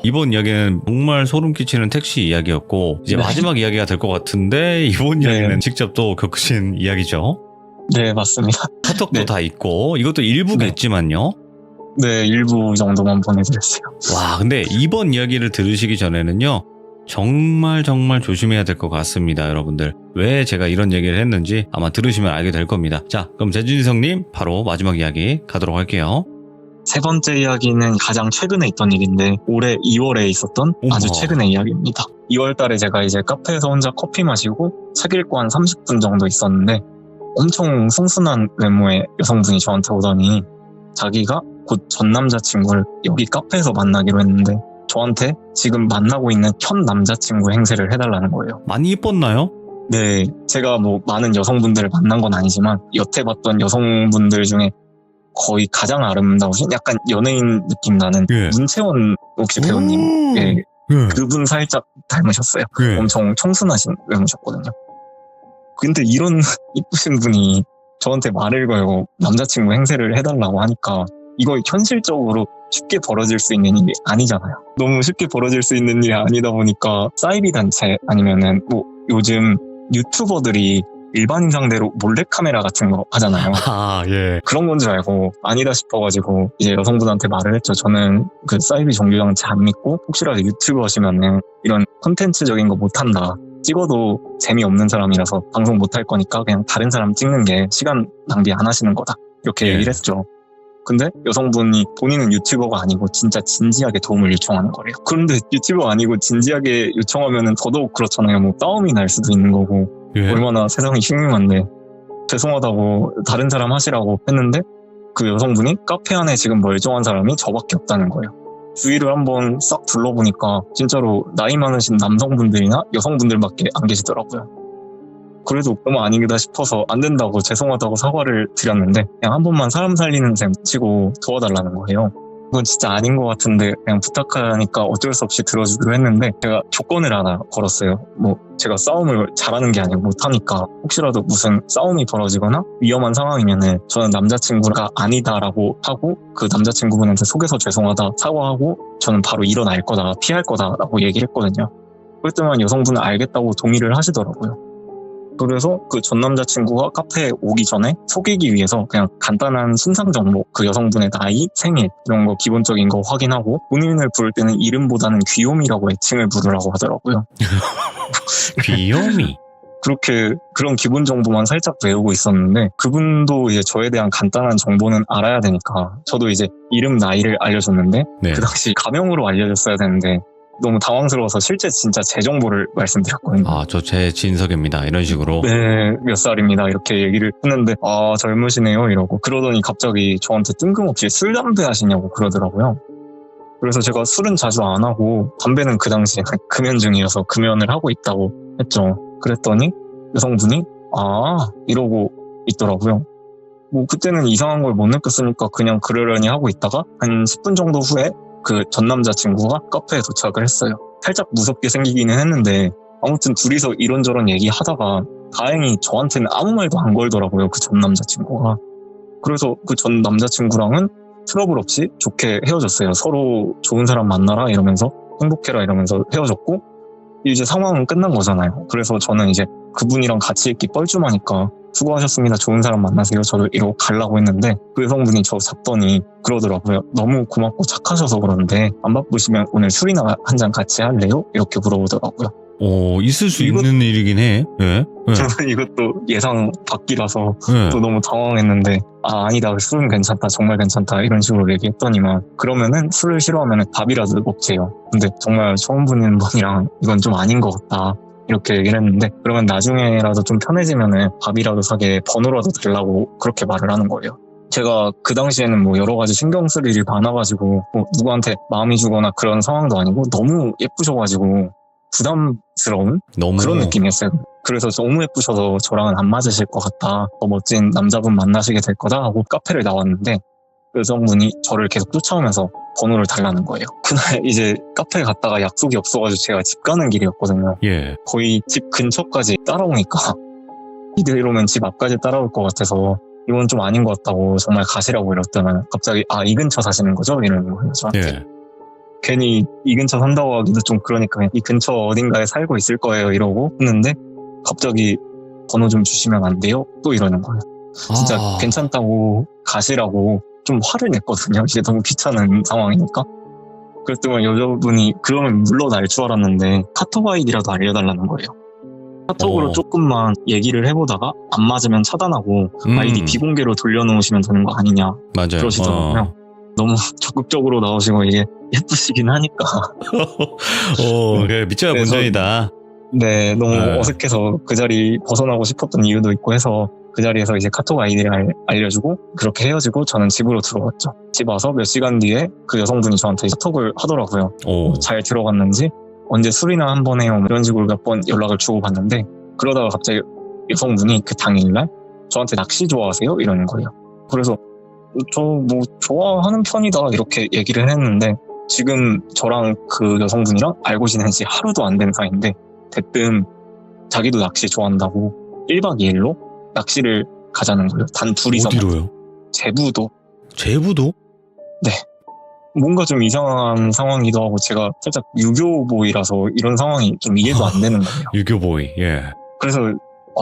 이번 이야기는 정말 소름 끼치는 택시 이야기였고 이제 네. 마지막 이야기가 될 것 같은데 이번 네. 이야기는 직접 또 겪으신 이야기죠. 네, 맞습니다. 카톡도 네. 다 있고 이것도 일부겠지만요. 네, 일부 정도만 보내드렸어요. 와 근데 이번 이야기를 들으시기 전에는요. 정말 조심해야 될 것 같습니다. 여러분들. 왜 제가 이런 얘기를 했는지 아마 들으시면 알게 될 겁니다. 자 그럼 재준성님 바로 마지막 이야기 가도록 할게요. 세 번째 이야기는 가장 최근에 있던 일인데 올해 2월에 있었던 어머. 아주 최근의 이야기입니다. 2월 달에 제가 이제 카페에서 혼자 커피 마시고 책 읽고 한 30분 정도 있었는데 엄청 순순한 외모의 여성분이 저한테 오더니 자기가 곧 전 남자친구를 여기 카페에서 만나기로 했는데 저한테 지금 만나고 있는 현 남자친구 행세를 해달라는 거예요. 많이 이뻤나요? 네, 제가 뭐 많은 여성분들을 만난 건 아니지만 여태 봤던 여성분들 중에 거의 가장 아름다우신 약간 연예인 느낌 나는 예. 문채원 혹시 배우님 예, 그분 살짝 닮으셨어요. 예. 엄청 청순하신 외모셨거든요. 근데 이런 이쁘신 분이 저한테 말을 걸고 남자친구 행세를 해달라고 하니까 이거 현실적으로 쉽게 벌어질 수 있는 일이 아니잖아요. 너무 쉽게 벌어질 수 있는 일이 아니다 보니까 사이비 단체 아니면은 뭐 요즘 유튜버들이 일반인 상대로 몰래카메라 같은 거 하잖아요. 아, 예. 그런 건 줄 알고 아니다 싶어가지고 이제 여성분한테 말을 했죠. 저는 그 사이비 종교장 잘 안 믿고 혹시라도 유튜브 하시면은 이런 콘텐츠적인 거 못한다. 찍어도 재미없는 사람이라서 방송 못할 거니까 그냥 다른 사람 찍는 게 시간 낭비 안 하시는 거다. 이렇게 예. 얘기를 했죠. 근데 여성분이 본인은 유튜버가 아니고 진짜 진지하게 도움을 요청하는 거래요. 그런데 유튜버가 아니고 진지하게 요청하면은 더더욱 그렇잖아요. 뭐 싸움이 날 수도 있는 거고 예. 얼마나 세상이 흉흉한데 죄송하다고 다른 사람 하시라고 했는데 그 여성분이 카페 안에 지금 멀쩡한 사람이 저밖에 없다는 거예요. 주위를 한번 싹 둘러보니까 진짜로 나이 많으신 남성분들이나 여성분들밖에 안 계시더라고요. 그래도 너무 아니다 싶어서 안 된다고 죄송하다고 사과를 드렸는데 그냥 한 번만 사람 살리는 셈 치고 도와달라는 거예요. 그건 진짜 아닌 것 같은데 그냥 부탁하니까 어쩔 수 없이 들어주기로 했는데 제가 조건을 하나 걸었어요. 뭐 제가 싸움을 잘하는 게 아니고 못하니까 혹시라도 무슨 싸움이 벌어지거나 위험한 상황이면은 저는 남자친구가 아니다라고 하고 그 남자친구분한테 속여서 죄송하다 사과하고 저는 바로 일어날 거다 피할 거다라고 얘기를 했거든요. 그랬더니 여성분은 알겠다고 동의를 하시더라고요. 그래서 그 전 남자친구가 카페에 오기 전에 속이기 위해서 그냥 간단한 신상 정보, 그 여성분의 나이, 생일 이런 거 기본적인 거 확인하고 본인을 부를 때는 이름보다는 귀요미라고 애칭을 부르라고 하더라고요. 귀요미. 그렇게 그런 기본 정보만 살짝 외우고 있었는데 그분도 이제 저에 대한 간단한 정보는 알아야 되니까 저도 이제 이름 나이를 알려줬는데 네. 그 당시 가명으로 알려줬어야 되는데 너무 당황스러워서 실제 진짜 제 정보를 말씀드렸거든요. 아, 저 제 진석입니다. 이런 식으로. 네, 몇 살입니다. 이렇게 얘기를 했는데 아, 젊으시네요 이러고 그러더니 갑자기 저한테 뜬금없이 술, 담배 하시냐고 그러더라고요. 그래서 제가 술은 자주 안 하고 담배는 그 당시에 금연 중이어서 금연을 하고 있다고 했죠. 그랬더니 여성분이 아 이러고 있더라고요. 뭐 그때는 이상한 걸 못 느꼈으니까 그냥 그러려니 하고 있다가 한 10분 정도 후에 그 전 남자친구가 카페에 도착을 했어요. 살짝 무섭게 생기기는 했는데 아무튼 둘이서 이런저런 얘기하다가 다행히 저한테는 아무 말도 안 걸더라고요. 그 전 남자친구가. 그래서 그 전 남자친구랑은 트러블 없이 좋게 헤어졌어요. 서로 좋은 사람 만나라 이러면서 행복해라 이러면서 헤어졌고 이제 상황은 끝난 거잖아요. 그래서 저는 이제 그분이랑 같이 있기 뻘쭘하니까 수고하셨습니다. 좋은 사람 만나세요. 저를 이러고 가려고 했는데 그 여성분이 저 잡더니 그러더라고요. 너무 고맙고 착하셔서 그런데 안 바쁘시면 오늘 술이나 한 잔 같이 할래요? 이렇게 물어보더라고요. 있을 수 있는 일이긴 해. 예. 예. 저는 이것도 예상 밖이라서 예. 또 너무 당황했는데 아니다 술은 괜찮다 정말 괜찮다 이런 식으로 얘기했더니만 그러면은 술을 싫어하면 밥이라도 먹재요. 근데 정말 처음 보는 분이랑 이건 좀 아닌 것 같다 이렇게 얘기를 했는데 그러면 나중에라도 좀 편해지면은 밥이라도 사게 번호라도 달라고 그렇게 말을 하는 거예요. 제가 그 당시에는 뭐 여러 가지 신경 쓸 일이 많아가지고 뭐 누구한테 마음이 주거나 그런 상황도 아니고 너무 예쁘셔가지고 부담스러운 너무 그런 느낌이었어요. 그래서 너무 예쁘셔서 저랑은 안 맞으실 것 같다. 더 멋진 남자분 만나시게 될 거다 하고 카페를 나왔는데 그 여성분이 저를 계속 쫓아오면서 번호를 달라는 거예요. 그날 이제 카페에 갔다가 약속이 없어가지고 제가 집 가는 길이었거든요. 예. 거의 집 근처까지 따라오니까 이대로면 집 앞까지 따라올 것 같아서 이건 좀 아닌 것 같다고 정말 가시라고 이랬더니 갑자기 이 근처 사시는 거죠? 이러는 거예요 저한테. 예. 괜히 이 근처 산다고 하기도 좀 그러니까 이 근처 어딘가에 살고 있을 거예요 이러고 했는데 갑자기 번호 좀 주시면 안 돼요? 또 이러는 거예요. 진짜 괜찮다고 가시라고 좀 화를 냈거든요. 이게 너무 귀찮은 상황이니까. 그랬더니 여자분이 그러면 물러날 줄 알았는데 카톡 아이디라도 알려달라는 거예요. 카톡으로 조금만 얘기를 해보다가 안 맞으면 차단하고 아이디 비공개로 돌려놓으시면 되는 거 아니냐 맞아요. 그러시더라고요. 너무 적극적으로 나오시고 이게 예쁘시긴 하니까 그래, 밑자가 본전이다. 네, 너무 어색해서 그 자리 벗어나고 싶었던 이유도 있고 해서 그 자리에서 이제 카톡 아이디를 알려주고 그렇게 헤어지고 저는 집으로 들어갔죠. 집 와서 몇 시간 뒤에 그 여성분이 저한테 카톡을 하더라고요. 잘 들어갔는지 언제 술이나 한번 해요 이런 식으로 몇 번 연락을 주고받는데 그러다가 갑자기 여성분이 그 당일날 저한테 낚시 좋아하세요? 이러는 거예요. 그래서 저 뭐 좋아하는 편이다 이렇게 얘기를 했는데 지금 저랑 그 여성분이랑 알고 지낸 지 하루도 안 된 사이인데 대뜸 자기도 낚시 좋아한다고 1박 2일로 낚시를 가자는 거예요. 단 둘이서. 어디로요? 제부도. 제부도? 네. 뭔가 좀 이상한 상황이기도 하고 제가 살짝 유교보이라서 이런 상황이 좀 이해도 안 되는 거예요. 유교보이. 예. 그래서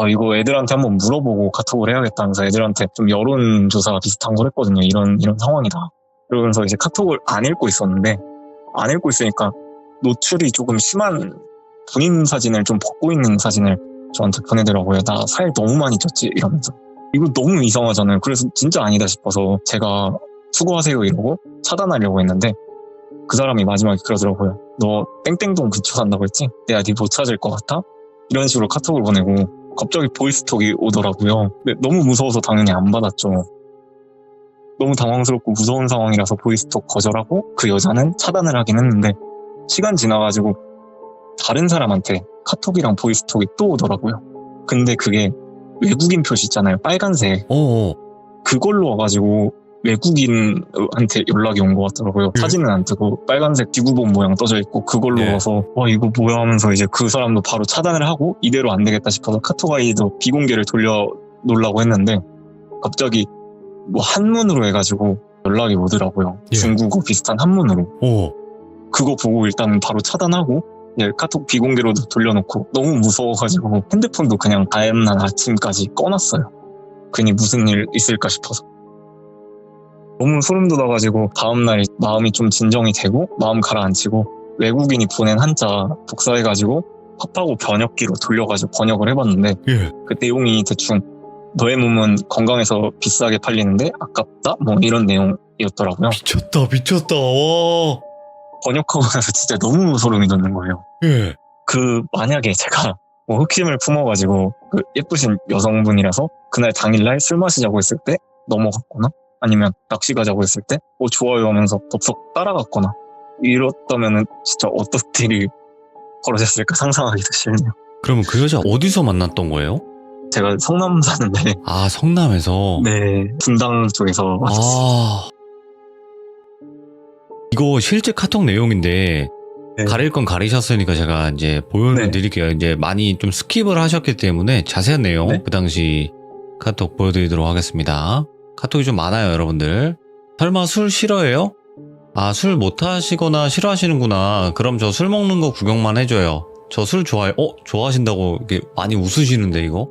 이거 애들한테 한번 물어보고 카톡을 해야겠다면서 애들한테 좀 여론조사 비슷한 걸 했거든요. 이런 상황이다. 그러면서 이제 카톡을 안 읽고 있었는데 안 읽고 있으니까 노출이 조금 심한 본인 사진을 좀 벗고 있는 사진을 저한테 보내더라고요. 나 살 너무 많이 쪘지? 이러면서. 이거 너무 이상하잖아요. 그래서 진짜 아니다 싶어서 제가 수고하세요 이러고 차단하려고 했는데 그 사람이 마지막에 그러더라고요. 너 땡땡동 근처 산다고 했지? 내가 네 못 찾을 것 같아? 이런 식으로 카톡을 보내고 갑자기 보이스톡이 오더라고요. 근데 너무 무서워서 당연히 안 받았죠. 너무 당황스럽고 무서운 상황이라서 보이스톡 거절하고 그 여자는 차단을 하긴 했는데 시간 지나가지고 다른 사람한테 카톡이랑 보이스톡이 또 오더라고요. 근데 그게 외국인 표시 있잖아요. 빨간색. 그걸로 와가지고 외국인한테 연락이 온 것 같더라고요. 사진은 안 뜨고 빨간색 지구본 모양 떠져 있고 그걸로 와서 이거 뭐야 하면서 이제 그 사람도 바로 차단을 하고 이대로 안 되겠다 싶어서 카톡 아이디도 비공개를 돌려놓으려고 했는데 갑자기 뭐 한문으로 해가지고 연락이 오더라고요. 중국어 비슷한 한문으로. 그거 보고 일단 바로 차단하고 카톡 비공개로도 돌려놓고 너무 무서워가지고 핸드폰도 그냥 다음날 아침까지 꺼놨어요. 괜히 무슨 일 있을까 싶어서. 너무 소름 돋아가지고 다음날 마음이 좀 진정이 되고 마음 가라앉히고 외국인이 보낸 한자 복사해가지고 팝하고 번역기로 돌려가지고 번역을 해봤는데 예. 그 내용이 대충 너의 몸은 건강해서 비싸게 팔리는데 아깝다? 뭐 이런 내용이었더라고요. 미쳤다. 와. 번역하고 나서 진짜 너무 소름이 돋는 거예요. 예. 그 만약에 제가 뭐 흑심을 품어가지고 그 예쁘신 여성분이라서 그날 당일날 술 마시자고 했을 때 넘어갔거나 아니면 낚시 가자고 했을 때 좋아요 하면서 덥석 따라갔거나 이렇다면은 진짜 어떤 일이 벌어졌을까 상상하기도 싫네요. 그러면 그 여자 어디서 만났던 거예요? 제가 성남 사는데 아, 성남에서. 네 분당 쪽에서 왔었어요. 아. 이거 실제 카톡 내용인데 네. 가릴 건 가리셨으니까 제가 이제 보여는 네. 드릴게요. 이제 많이 좀 스킵을 하셨기 때문에 자세한 내용 네. 그 당시 카톡 보여드리도록 하겠습니다. 카톡이 좀 많아요, 여러분들. 설마 술 싫어해요? 아, 술 못하시거나 싫어하시는구나. 그럼 저 술 먹는 거 구경만 해줘요. 저 술 좋아해요. 좋아하신다고 이렇게 많이 웃으시는데 이거?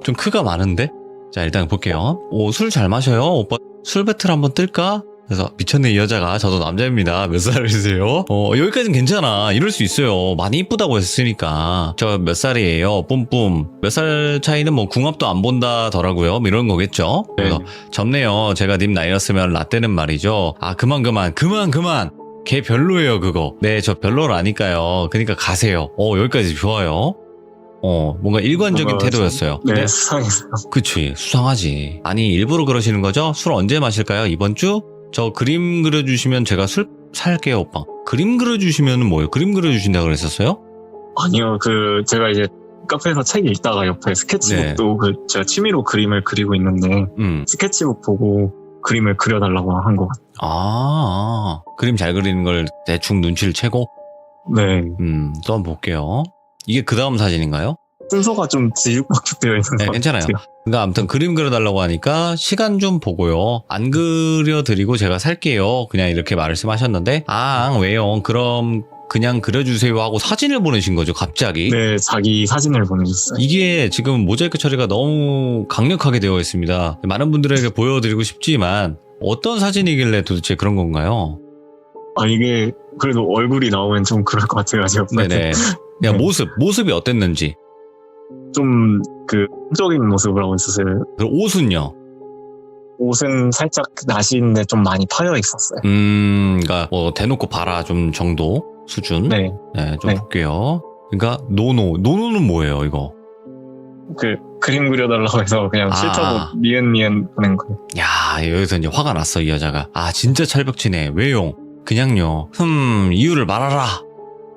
좀 크가 많은데? 자, 일단 볼게요. 술 잘 마셔요? 오빠 술 배틀 한번 뜰까? 그래서 미쳤네 이 여자가. 저도 남자입니다. 몇 살이세요? 여기까지는 괜찮아. 이럴 수 있어요. 많이 이쁘다고 했으니까. 저 몇 살이에요? 뿜뿜. 몇 살 차이는 뭐 궁합도 안 본다더라고요. 뭐 이런 거겠죠? 그래서 젊네요. 제가 님 나이였으면 라떼는 말이죠. 아, 그만. 걔 별로예요, 그거. 네, 저 별로라니까요. 그러니까 가세요. 여기까지 좋아요. 뭔가 일관적인 태도였어요. 네, 근데 수상했어요. 그치, 수상하지. 아니, 일부러 그러시는 거죠? 술 언제 마실까요? 이번 주? 저 그림 그려주시면 제가 술 살게요, 오빠. 그림 그려주시면 뭐예요? 그림 그려주신다고 그랬었어요? 아니요, 제가 이제 카페에서 책 읽다가 옆에 스케치북도 제가 취미로 그림을 그리고 있는데 스케치북 보고 그림을 그려달라고 한 것 같아요. 그림 잘 그리는 걸 대충 눈치를 채고? 네. 또 한번 볼게요. 이게 그 다음 사진인가요? 순서가 좀 뒤죽박죽되어 있는 네, 것 괜찮아요. 같아요. 그러니까 아무튼 그림 그려달라고 하니까 시간 좀 보고요. 안 그려드리고 제가 살게요. 그냥 이렇게 말씀하셨는데 왜요? 그럼 그냥 그려주세요 하고 사진을 보내신 거죠, 갑자기. 네, 자기 사진을 보내줬어요. 이게 지금 모자이크 처리가 너무 강력하게 되어 있습니다. 많은 분들에게 보여드리고 싶지만 어떤 사진이길래 도대체 그런 건가요? 이게 그래도 얼굴이 나오면 좀 그럴 것 같아가지고. 네네. 그냥 모습이 어땠는지. 좀 적인 모습을 하고 있었어요. 그리고 옷은요? 옷은 살짝 나시인데 좀 많이 파여 있었어요. 그러니까 뭐 대놓고 봐라 좀 정도 수준. 네. 좀 볼게요. 그러니까 노노는 뭐예요, 이거? 그림 그려달라고 해서 그냥 싫다고 니은 보낸 거예요. 야, 여기서 이제 화가 났어, 이 여자가. 진짜 찰벽치네. 왜요? 그냥요. 이유를 말하라.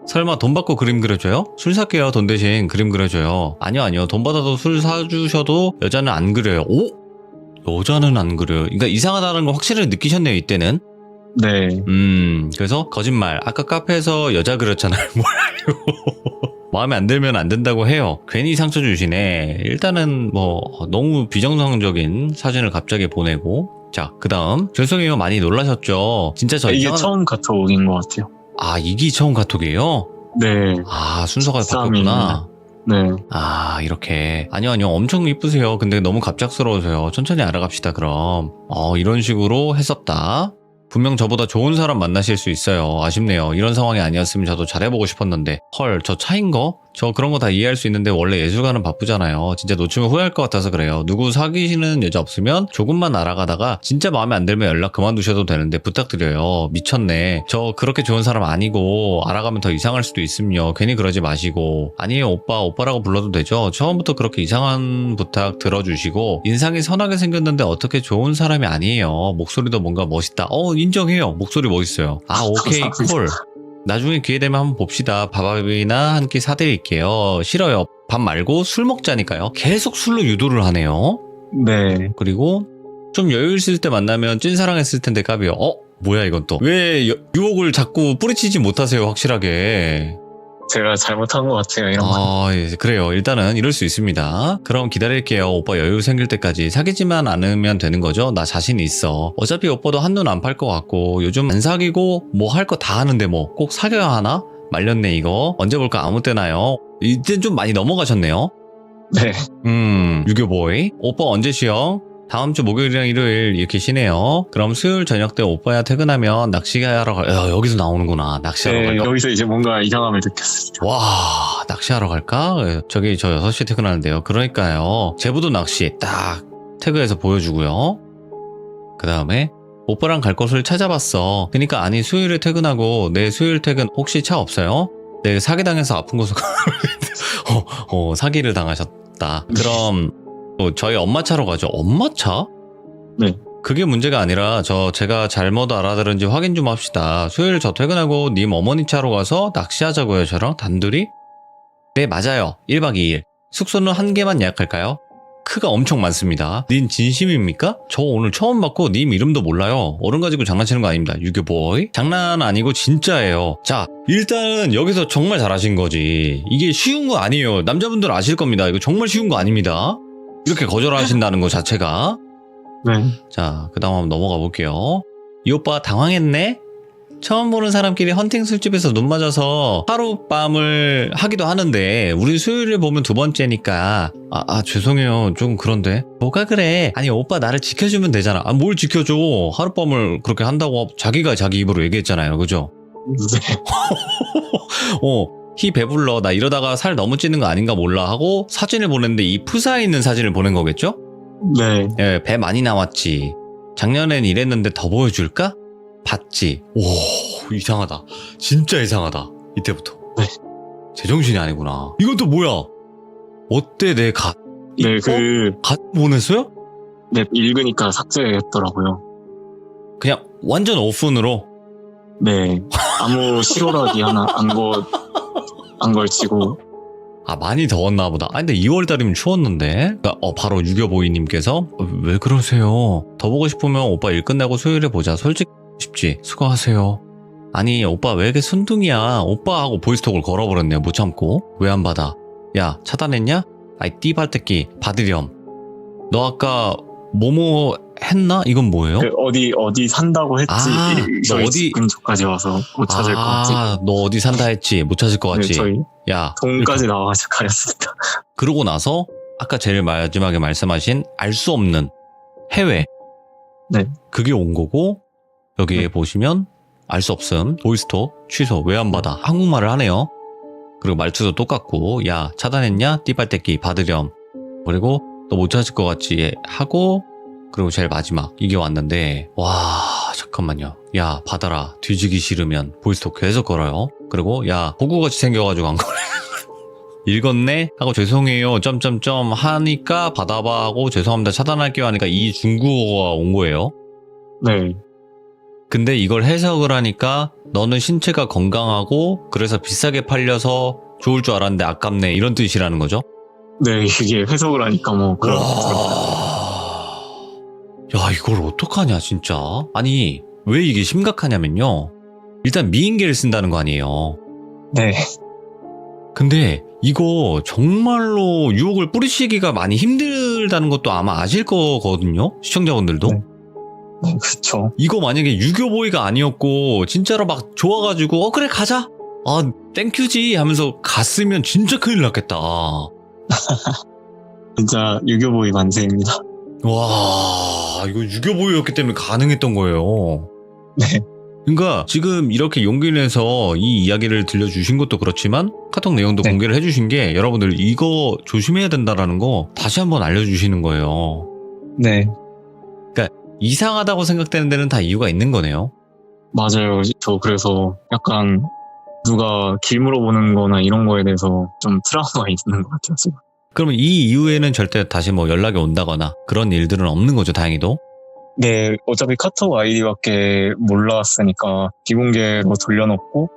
설마 돈 받고 그림 그려줘요? 술 살게요. 돈 대신 그림 그려줘요. 아니요. 돈 받아도 술 사주셔도 여자는 안 그려요. 여자는 안 그려요. 그러니까 이상하다는 걸 확실히 느끼셨네요, 이때는. 네. 그래서 거짓말. 아까 카페에서 여자 그렸잖아요. 뭐라요? 마음에 안 들면 안 된다고 해요. 괜히 상처 주시네. 일단은 너무 비정상적인 사진을 갑자기 보내고. 자, 그 다음. 죄송해요. 많이 놀라셨죠? 진짜 이게 처음 카톡인 것 같아요. 이게 처음 카톡이에요? 네. 순서가 바뀌었구나. 네. 이렇게. 아니요. 엄청 이쁘세요. 근데 너무 갑작스러우세요. 천천히 알아갑시다, 그럼. 이런 식으로 했었다. 분명 저보다 좋은 사람 만나실 수 있어요. 아쉽네요. 이런 상황이 아니었으면 저도 잘해보고 싶었는데. 헐, 저 차인 거? 저 그런 거 다 이해할 수 있는데 원래 예술가는 바쁘잖아요. 진짜 놓치면 후회할 것 같아서 그래요. 누구 사귀시는 여자 없으면 조금만 알아가다가 진짜 마음에 안 들면 연락 그만두셔도 되는데 부탁드려요. 미쳤네. 저 그렇게 좋은 사람 아니고 알아가면 더 이상할 수도 있음요. 괜히 그러지 마시고. 아니에요, 오빠라고 불러도 되죠. 처음부터 그렇게 이상한 부탁 들어주시고 인상이 선하게 생겼는데 어떻게 좋은 사람이 아니에요. 목소리도 뭔가 멋있다. 인정해요. 목소리 멋있어요. 오케이, 콜. 나중에 기회 되면 한번 봅시다. 밥이나 한 끼 사드릴게요. 싫어요. 밥 말고 술 먹자니까요. 계속 술로 유도를 하네요. 네. 그리고 좀 여유 있을 때 만나면 찐사랑했을 텐데 까비요. 뭐야 이건 또. 왜 유혹을 자꾸 뿌리치지 못하세요, 확실하게. 제가 잘못한 것 같아요, 이런 거. 그래요. 일단은 이럴 수 있습니다. 그럼 기다릴게요. 오빠 여유 생길 때까지. 사귀지만 않으면 되는 거죠? 나 자신 있어. 어차피 오빠도 한눈 안 팔 것 같고 요즘 안 사귀고 뭐 할 거 다 하는데 뭐 꼭 사귀어야 하나? 말렸네 이거. 언제 볼까? 아무 때나요? 이젠 좀 많이 넘어가셨네요. 네. 유교보이. 오빠 언제 쉬어? 다음 주 목요일이랑 일요일 이렇게 쉬네요. 그럼 수요일 저녁 때 오빠야 퇴근하면 낚시하러 야, 여기서 나오는구나. 낚시하러 네, 갈까? 여기서 이제 뭔가 이상함을 느꼈습니다. 와, 낚시하러 갈까? 저기 저 6시에 퇴근하는데요. 그러니까요. 제부도 낚시 딱 태그해서 보여주고요. 그 다음에 오빠랑 갈 곳을 찾아봤어. 그러니까 아니 수요일에 퇴근하고 내 수요일 퇴근 혹시 차 없어요? 내 사기당해서 아픈 곳을 사기를 당하셨다. 그럼 저희 엄마 차로 가죠. 엄마 차? 네. 그게 문제가 아니라 제가 잘못 알아들은지 확인 좀 합시다. 수요일 저 퇴근하고 님 어머니 차로 가서 낚시하자고요. 저랑 단둘이? 네, 맞아요. 1박 2일. 숙소는 한 개만 예약할까요? 크가 엄청 많습니다. 님 진심입니까? 저 오늘 처음 봤고 님 이름도 몰라요. 어른 가지고 장난치는 거 아닙니다. 유교보이. 장난 아니고 진짜예요. 자, 일단은 여기서 정말 잘하신 거지. 이게 쉬운 거 아니에요. 남자분들 아실 겁니다. 이거 정말 쉬운 거 아닙니다. 이렇게 거절하신다는 거 자체가. 네. 자, 그 다음 한번 넘어가 볼게요. 이 오빠 당황했네? 처음 보는 사람끼리 헌팅 술집에서 눈 맞아서 하룻밤을 하기도 하는데 우리 수요일에 보면 두 번째니까 죄송해요. 좀 그런데 뭐가 그래? 아니 오빠 나를 지켜주면 되잖아. 뭘 지켜줘? 하룻밤을 그렇게 한다고 자기가 자기 입으로 얘기했잖아요. 그죠? 네. 희 배불러 나 이러다가 살 너무 찌는 거 아닌가 몰라 하고 사진을 보냈는데 이 푸사에 있는 사진을 보낸 거겠죠? 네. 예, 배 많이 나왔지. 작년엔 이랬는데 더 보여줄까? 봤지. 오, 이상하다. 진짜 이상하다. 이때부터. 네. 제정신이 아니구나. 이건 또 뭐야? 어때 내 갓? 네, 갓 보냈어요? 네, 읽으니까 삭제했더라고요. 그냥 완전 오픈으로. 네. 아무 실오라기 하나 안 걸치고. 많이 더웠나 보다. 근데 2월달이면 추웠는데. 그러니까 바로 유교보이님께서 왜 그러세요? 더 보고 싶으면 오빠 일 끝내고 수요일에 보자. 솔직히 싶지. 수고하세요. 아니 오빠 왜 이렇게 순둥이야. 오빠하고 보이스톡을 걸어버렸네요. 못 참고. 왜 안 받아? 야 차단했냐? 아이 띠발새끼 받으렴. 너 아까 뭐뭐 했나? 이건 뭐예요? 어디 산다고 했지. 너 저희 어디 집 근처까지 와서 못 찾을 것 같지. 너 어디 산다 했지? 못 찾을 것 같지? 네, 저희 야 동까지 나와가지고 가렸습니다. 그러고 나서 아까 제일 마지막에 말씀하신 알 수 없는 해외. 네. 그게 온 거고 여기에 네. 보시면 알 수 없음 보이스톡 취소 왜 안 받아 한국말을 하네요. 그리고 말투도 똑같고 야 차단했냐 띠발새끼 받으렴. 그리고 너 못 찾을 것 같지 하고 그리고 제일 마지막 이게 왔는데 와 잠깐만요. 야 받아라 뒤지기 싫으면 보이스톡 계속 걸어요. 그리고 야 호구같이 생겨가지고 안 걸어. 읽었네? 하고 죄송해요 점점점 하니까 받아봐 하고 죄송합니다 차단할게요 하니까 이 중국어가 온 거예요. 네. 근데 이걸 해석을 하니까 너는 신체가 건강하고 그래서 비싸게 팔려서 좋을 줄 알았는데 아깝네 이런 뜻이라는 거죠. 네, 이게 해석을 하니까 뭐 그런 와... 야 이걸 어떡하냐 진짜. 아니 왜 이게 심각하냐면요. 일단 미인계를 쓴다는 거 아니에요. 네. 근데 이거 정말로 유혹을 뿌리치기가 많이 힘들다는 것도 아마 아실 거거든요. 시청자분들도. 네. 그쵸. 이거 만약에 유교보이가 아니었고 진짜로 막 좋아가지고 그래 가자 땡큐지 하면서 갔으면 진짜 큰일 났겠다. 진짜 유교보이 만세입니다. 와 이거 유교보이였기 때문에 가능했던 거예요. 네. 그러니까 지금 이렇게 용기 내서 이 이야기를 들려주신 것도 그렇지만 카톡 내용도 네. 공개를 해주신 게 여러분들 이거 조심해야 된다라는 거 다시 한번 알려주시는 거예요. 네. 이상하다고 생각되는 데는 다 이유가 있는 거네요. 맞아요. 저 그래서 약간 누가 길 물어보는 거나 이런 거에 대해서 좀 트라우마가 있는 것 같아요. 지금. 그러면 이 이후에는 절대 다시 뭐 연락이 온다거나 그런 일들은 없는 거죠, 다행히도. 네, 어차피 카톡 아이디밖에 몰랐으니까 비공개로 돌려놓고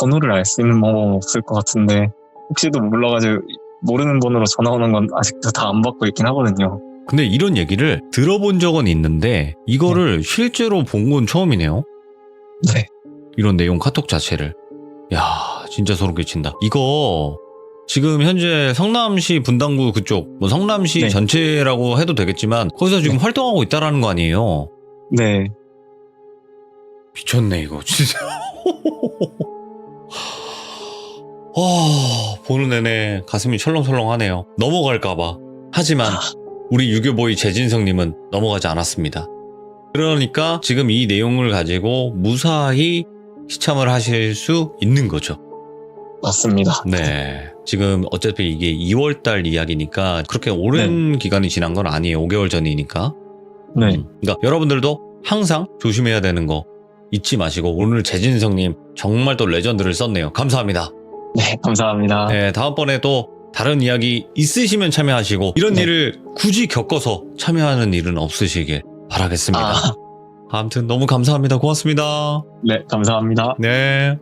번호를 알 수 있는 방법은 없을 것 같은데 혹시도 몰라가지고 모르는 번호로 전화 오는 건 아직도 다 안 받고 있긴 하거든요. 근데 이런 얘기를 들어본 적은 있는데 이거를 실제로 본 건 처음이네요. 네. 이런 내용 카톡 자체를. 야 진짜 소름 끼친다. 이거 지금 현재 성남시 분당구 그쪽 뭐 성남시 네. 전체라고 해도 되겠지만 거기서 지금 네. 활동하고 있다라는 거 아니에요. 네. 미쳤네 이거 진짜. 보는 내내 가슴이 철렁철렁하네요. 넘어갈까봐. 하지만 우리 유교보이 재진성님은 넘어가지 않았습니다. 그러니까 지금 이 내용을 가지고 무사히 시참을 하실 수 있는 거죠. 맞습니다. 네. 지금 어차피 이게 2월달 이야기니까 그렇게 오랜 기간이 지난 건 아니에요. 5개월 전이니까. 네. 그러니까 여러분들도 항상 조심해야 되는 거 잊지 마시고 오늘 재진성님 정말 또 레전드를 썼네요. 감사합니다. 네, 감사합니다. 네, 다음번에 또 다른 이야기 있으시면 참여하시고 이런 네. 일을 굳이 겪어서 참여하는 일은 없으시길 바라겠습니다. 아무튼 너무 감사합니다. 고맙습니다. 네, 감사합니다. 네.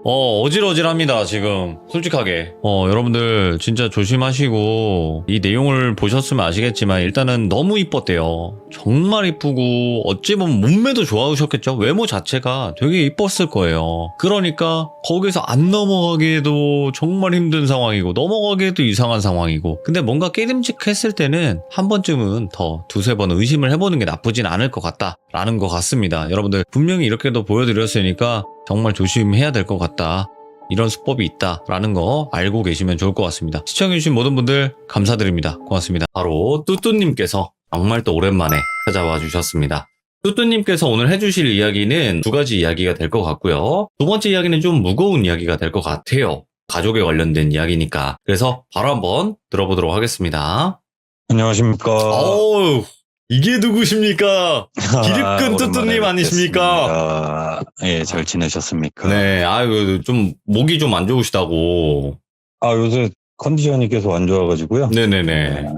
어질어질합니다, 지금. 솔직하게. 여러분들 진짜 조심하시고, 이 내용을 보셨으면 아시겠지만, 일단은 너무 이뻤대요. 정말 이쁘고, 어찌 보면 몸매도 좋아하셨겠죠? 외모 자체가 되게 이뻤을 거예요. 그러니까, 거기서 안 넘어가기에도 정말 힘든 상황이고, 넘어가기에도 이상한 상황이고, 근데 뭔가 깨름직했을 때는 한 번쯤은 더 두세 번 의심을 해보는 게 나쁘진 않을 것 같다라는 것 같습니다. 여러분들, 분명히 이렇게도 보여드렸으니까, 정말 조심해야 될 것 같다. 이런 수법이 있다라는 거 알고 계시면 좋을 것 같습니다. 시청해주신 모든 분들 감사드립니다. 고맙습니다. 바로 뚜뚜님께서 정말 또 오랜만에 찾아와 주셨습니다. 뚜뚜님께서 오늘 해주실 이야기는 두 가지 이야기가 될 것 같고요. 두 번째 이야기는 좀 무거운 이야기가 될 것 같아요. 가족에 관련된 이야기니까. 그래서 바로 한번 들어보도록 하겠습니다. 안녕하십니까. 어우, 이게 누구십니까? 기립근 뚜뚜님 아니십니까? 예, 잘 지내셨습니까? 네, 아유, 좀, 목이 좀 안 좋으시다고. 요새 컨디션이 계속 안 좋아가지고요. 네네네.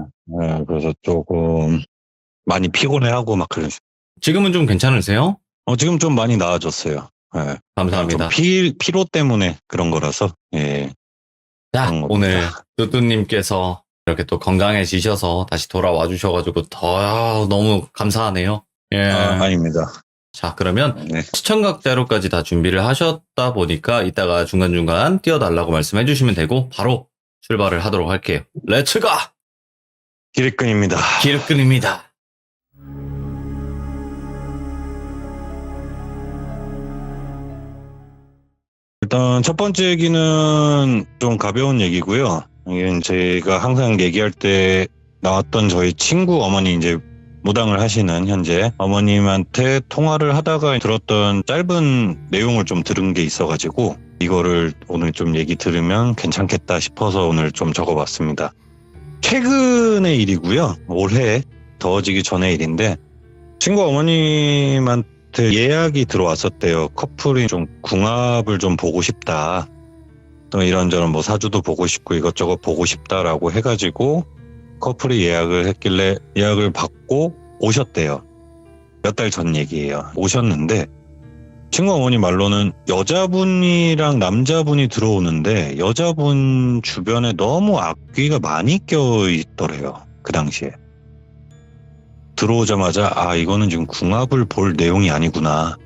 그래서 조금 많이 피곤해하고 막 그래요. 지금은 좀 괜찮으세요? 지금 좀 많이 나아졌어요. 예. 감사합니다. 좀 피로 때문에 그런 거라서, 예. 자, 그런 겁니다. 오늘 뚜뚜님께서 이렇게 또 건강해지셔서 다시 돌아와 주셔가지고 더 너무 감사하네요. 예. 아닙니다. 자, 그러면 네. 시청각 자료까지 다 준비를 하셨다 보니까 이따가 중간중간 띄워달라고 말씀해 주시면 되고 바로 출발을 하도록 할게요. 렛츠가! 기립근입니다. 기립근입니다. 일단 첫 번째 얘기는 좀 가벼운 얘기고요. 이게 제가 항상 얘기할 때 나왔던 저희 친구 어머니 이제 무당을 하시는 현재 어머님한테 통화를 하다가 들었던 짧은 내용을 좀 들은 게 있어가지고 이거를 오늘 좀 얘기 들으면 괜찮겠다 싶어서 오늘 좀 적어봤습니다. 최근의 일이고요. 올해 더워지기 전의 일인데 친구 어머님한테 예약이 들어왔었대요. 커플이 좀 궁합을 좀 보고 싶다. 또 이런저런 뭐 사주도 보고 싶고 이것저것 보고 싶다라고 해가지고 커플이 예약을 했길래 예약을 받고 오셨대요. 몇 달 전 얘기예요. 오셨는데 친구 어머니 말로는 여자분이랑 남자분이 들어오는데 여자분 주변에 너무 악귀가 많이 껴있더래요. 그 당시에. 들어오자마자 이거는 지금 궁합을 볼 내용이 아니구나.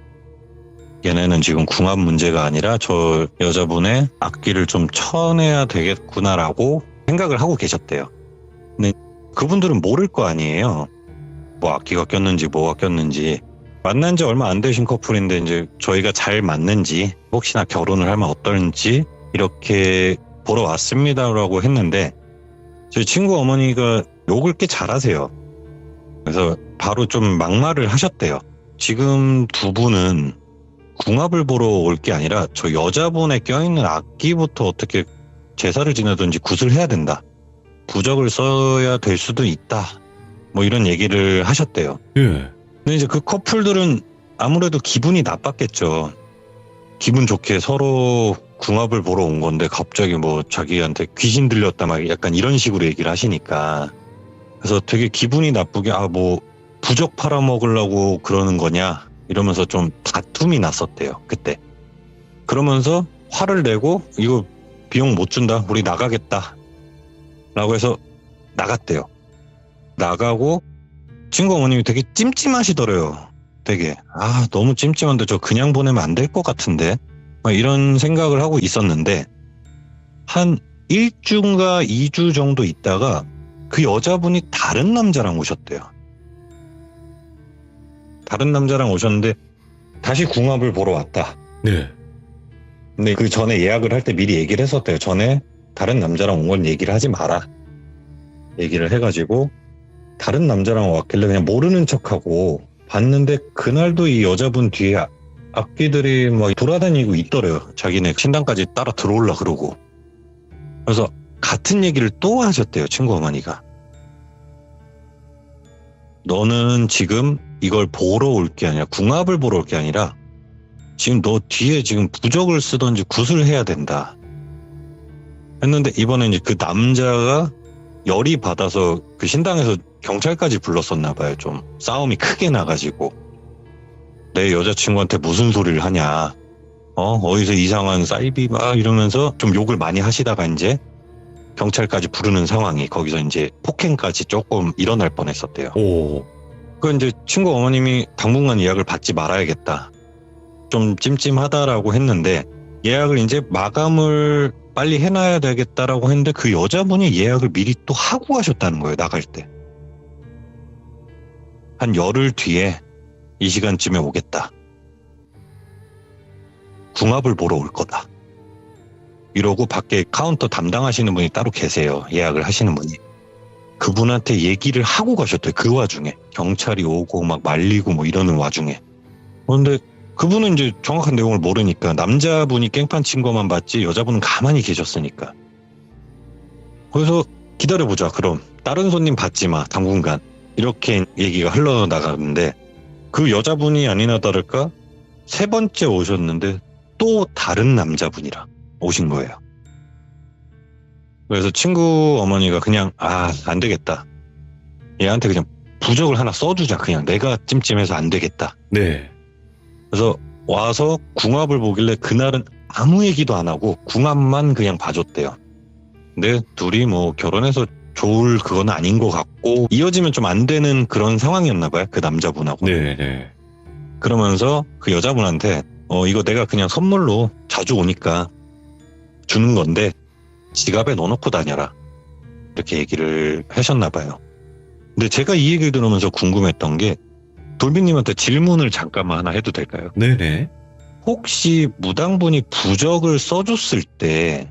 얘네는 지금 궁합 문제가 아니라 저 여자분의 악기를 좀 쳐내야 되겠구나라고 생각을 하고 계셨대요. 근데 그분들은 모를 거 아니에요. 뭐 악기가 꼈는지 뭐가 꼈는지. 만난 지 얼마 안 되신 커플인데 이제 저희가 잘 맞는지 혹시나 결혼을 하면 어떨지 이렇게 보러 왔습니다라고 했는데 저희 친구 어머니가 욕을 꽤 잘하세요. 그래서 바로 좀 막말을 하셨대요. 지금 두 분은 궁합을 보러 올 게 아니라 저 여자분에 껴있는 악기부터 어떻게 제사를 지내든지 굿을 해야 된다. 부적을 써야 될 수도 있다. 뭐 이런 얘기를 하셨대요. 예. 근데 이제 그 커플들은 아무래도 기분이 나빴겠죠. 기분 좋게 서로 궁합을 보러 온 건데 갑자기 뭐 자기한테 귀신 들렸다 막 약간 이런 식으로 얘기를 하시니까 그래서 되게 기분이 나쁘게 뭐 부적 팔아먹으려고 그러는 거냐 이러면서 좀 다툼이 났었대요. 그때. 그러면서 화를 내고 이거 비용 못 준다. 우리 나가겠다. 라고 해서 나갔대요. 나가고 친구 어머님이 되게 찜찜하시더래요. 되게 너무 찜찜한데 저 그냥 보내면 안 될 것 같은데 막 이런 생각을 하고 있었는데 한 1주인가 2주 정도 있다가 그 여자분이 다른 남자랑 오셨대요. 다른 남자랑 오셨는데 다시 궁합을 보러 왔다. 네. 근데 그 전에 예약을 할 때 미리 얘기를 했었대요. 전에 다른 남자랑 온 건 얘기를 하지 마라. 얘기를 해가지고 다른 남자랑 왔길래 그냥 모르는 척하고 봤는데 그날도 이 여자분 뒤에 악기들이 막 돌아다니고 있더래요. 자기네 신당까지 따라 들어올라 그러고. 그래서 같은 얘기를 또 하셨대요. 친구 어머니가. 너는 지금 이걸 보러 올 게 아니라 궁합을 보러 올 게 아니라 지금 너 뒤에 지금 부적을 쓰던지 굿을 해야 된다. 했는데 이번에 이제 그 남자가 열이 받아서 그 신당에서 경찰까지 불렀었나 봐요. 좀 싸움이 크게 나가지고 내 여자친구한테 무슨 소리를 하냐. 어디서 이상한 사이비 막 이러면서 좀 욕을 많이 하시다가 이제 경찰까지 부르는 상황이 거기서 이제 폭행까지 조금 일어날 뻔했었대요. 오. 그 이제 친구 어머님이 당분간 예약을 받지 말아야겠다. 좀 찜찜하다라고 했는데 예약을 이제 마감을 빨리 해놔야 되겠다라고 했는데 그 여자분이 예약을 미리 또 하고 가셨다는 거예요. 나갈 때. 한 열흘 뒤에 이 시간쯤에 오겠다. 궁합을 보러 올 거다. 이러고 밖에 카운터 담당하시는 분이 따로 계세요. 예약을 하시는 분이. 그분한테 얘기를 하고 가셨대요. 그 와중에. 경찰이 오고 막 말리고 뭐 이러는 와중에. 그런데 그분은 이제 정확한 내용을 모르니까 남자분이 깽판 친 것만 봤지 여자분은 가만히 계셨으니까. 그래서 기다려보자. 그럼 다른 손님 받지 마. 당분간. 이렇게 얘기가 흘러나가는데 그 여자분이 아니나 다를까 3번째 오셨는데 또 다른 남자분이랑 오신 거예요. 그래서 친구 어머니가 그냥 안 되겠다. 얘한테 그냥 부적을 하나 써주자. 그냥 내가 찜찜해서 안 되겠다. 네. 그래서 와서 궁합을 보길래 그날은 아무 얘기도 안 하고 궁합만 그냥 봐줬대요. 근데 둘이 뭐 결혼해서 좋을 그건 아닌 것 같고 이어지면 좀 안 되는 그런 상황이었나 봐요. 그 남자분하고. 네. 그러면서 그 여자분한테 이거 내가 그냥 선물로 자주 오니까 주는 건데 지갑에 넣어놓고 다녀라. 이렇게 얘기를 하셨나 봐요. 근데 제가 이 얘기를 들으면서 궁금했던 게 돌비님한테 질문을 잠깐만 하나 해도 될까요? 네네. 혹시 무당분이 부적을 써줬을 때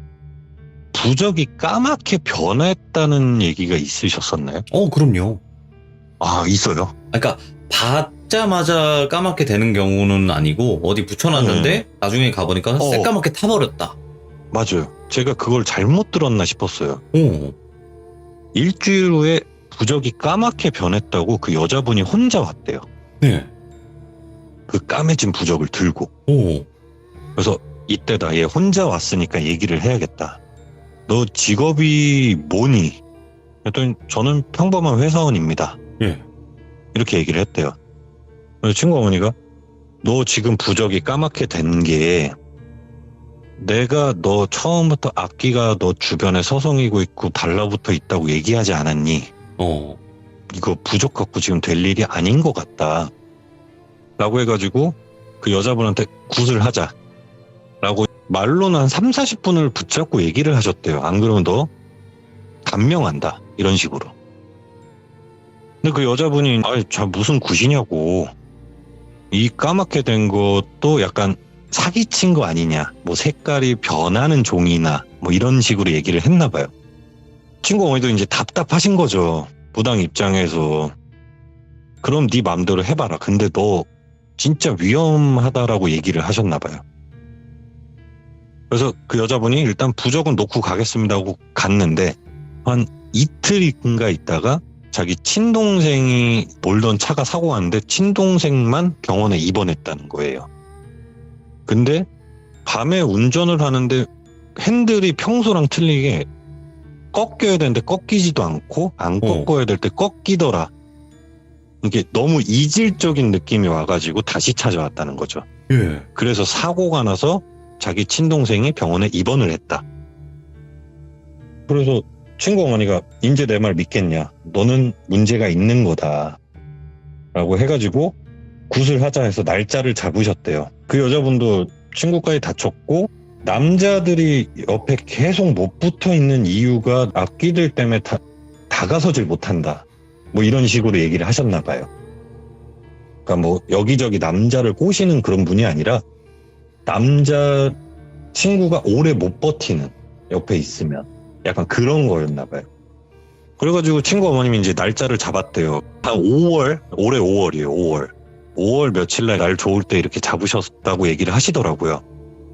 부적이 까맣게 변했다는 얘기가 있으셨었나요? 그럼요. 있어요? 그러니까 받자마자 까맣게 되는 경우는 아니고 어디 붙여놨는데 나중에 가보니까 새까맣게 타버렸다. 맞아요. 제가 그걸 잘못 들었나 싶었어요. 오. 일주일 후에 부적이 까맣게 변했다고 그 여자분이 혼자 왔대요. 네. 그 까매진 부적을 들고. 오. 그래서 이때다. 얘 혼자 왔으니까 얘기를 해야겠다. 너 직업이 뭐니? 그랬더니 저는 평범한 회사원입니다. 예. 이렇게 얘기를 했대요. 그래서 친구 어머니가 너 지금 부적이 까맣게 된 게 내가 너 처음부터 악기가 너 주변에 서성이고 있고 달라붙어 있다고 얘기하지 않았니? 이거 부적 갖고 지금 될 일이 아닌 것 같다. 라고 해가지고 그 여자분한테 굿을 하자. 라고 말로는 한 3, 40분을 붙잡고 얘기를 하셨대요. 안 그러면 너 감명한다. 이런 식으로. 근데 그 여자분이 무슨 굿이냐고. 이 까맣게 된 것도 약간 사기친 거 아니냐. 뭐 색깔이 변하는 종이나 뭐 이런 식으로 얘기를 했나 봐요. 친구 어머니도 이제 답답하신 거죠. 무당 입장에서. 그럼 네 맘대로 해봐라. 근데 너 진짜 위험하다라고 얘기를 하셨나 봐요. 그래서 그 여자분이 일단 부적은 놓고 가겠습니다 하고 갔는데 한 이틀인가 있다가 자기 친동생이 몰던 차가 사고 났는데 친동생만 병원에 입원했다는 거예요. 근데 밤에 운전을 하는데 핸들이 평소랑 틀리게 꺾여야 되는데 꺾이지도 않고 안 꺾어야 될 때 꺾이더라. 이게 너무 이질적인 느낌이 와가지고 다시 찾아왔다는 거죠. 예. 그래서 사고가 나서 자기 친동생이 병원에 입원을 했다. 그래서 친구 어머니가 이제 내 말 믿겠냐. 너는 문제가 있는 거다. 라고 해가지고 굿을 하자 해서 날짜를 잡으셨대요. 그 여자분도 친구까지 다쳤고 남자들이 옆에 계속 못 붙어 있는 이유가 악기들 때문에 다가서질 못한다. 뭐 이런 식으로 얘기를 하셨나 봐요. 그러니까 뭐 여기저기 남자를 꼬시는 그런 분이 아니라 남자 친구가 오래 못 버티는 옆에 있으면 약간 그런 거였나 봐요. 그래가지고 친구 어머님이 이제 날짜를 잡았대요. 한 5월, 올해 5월이에요, 5월. 5월 며칠날 날 좋을 때 이렇게 잡으셨다고 얘기를 하시더라고요.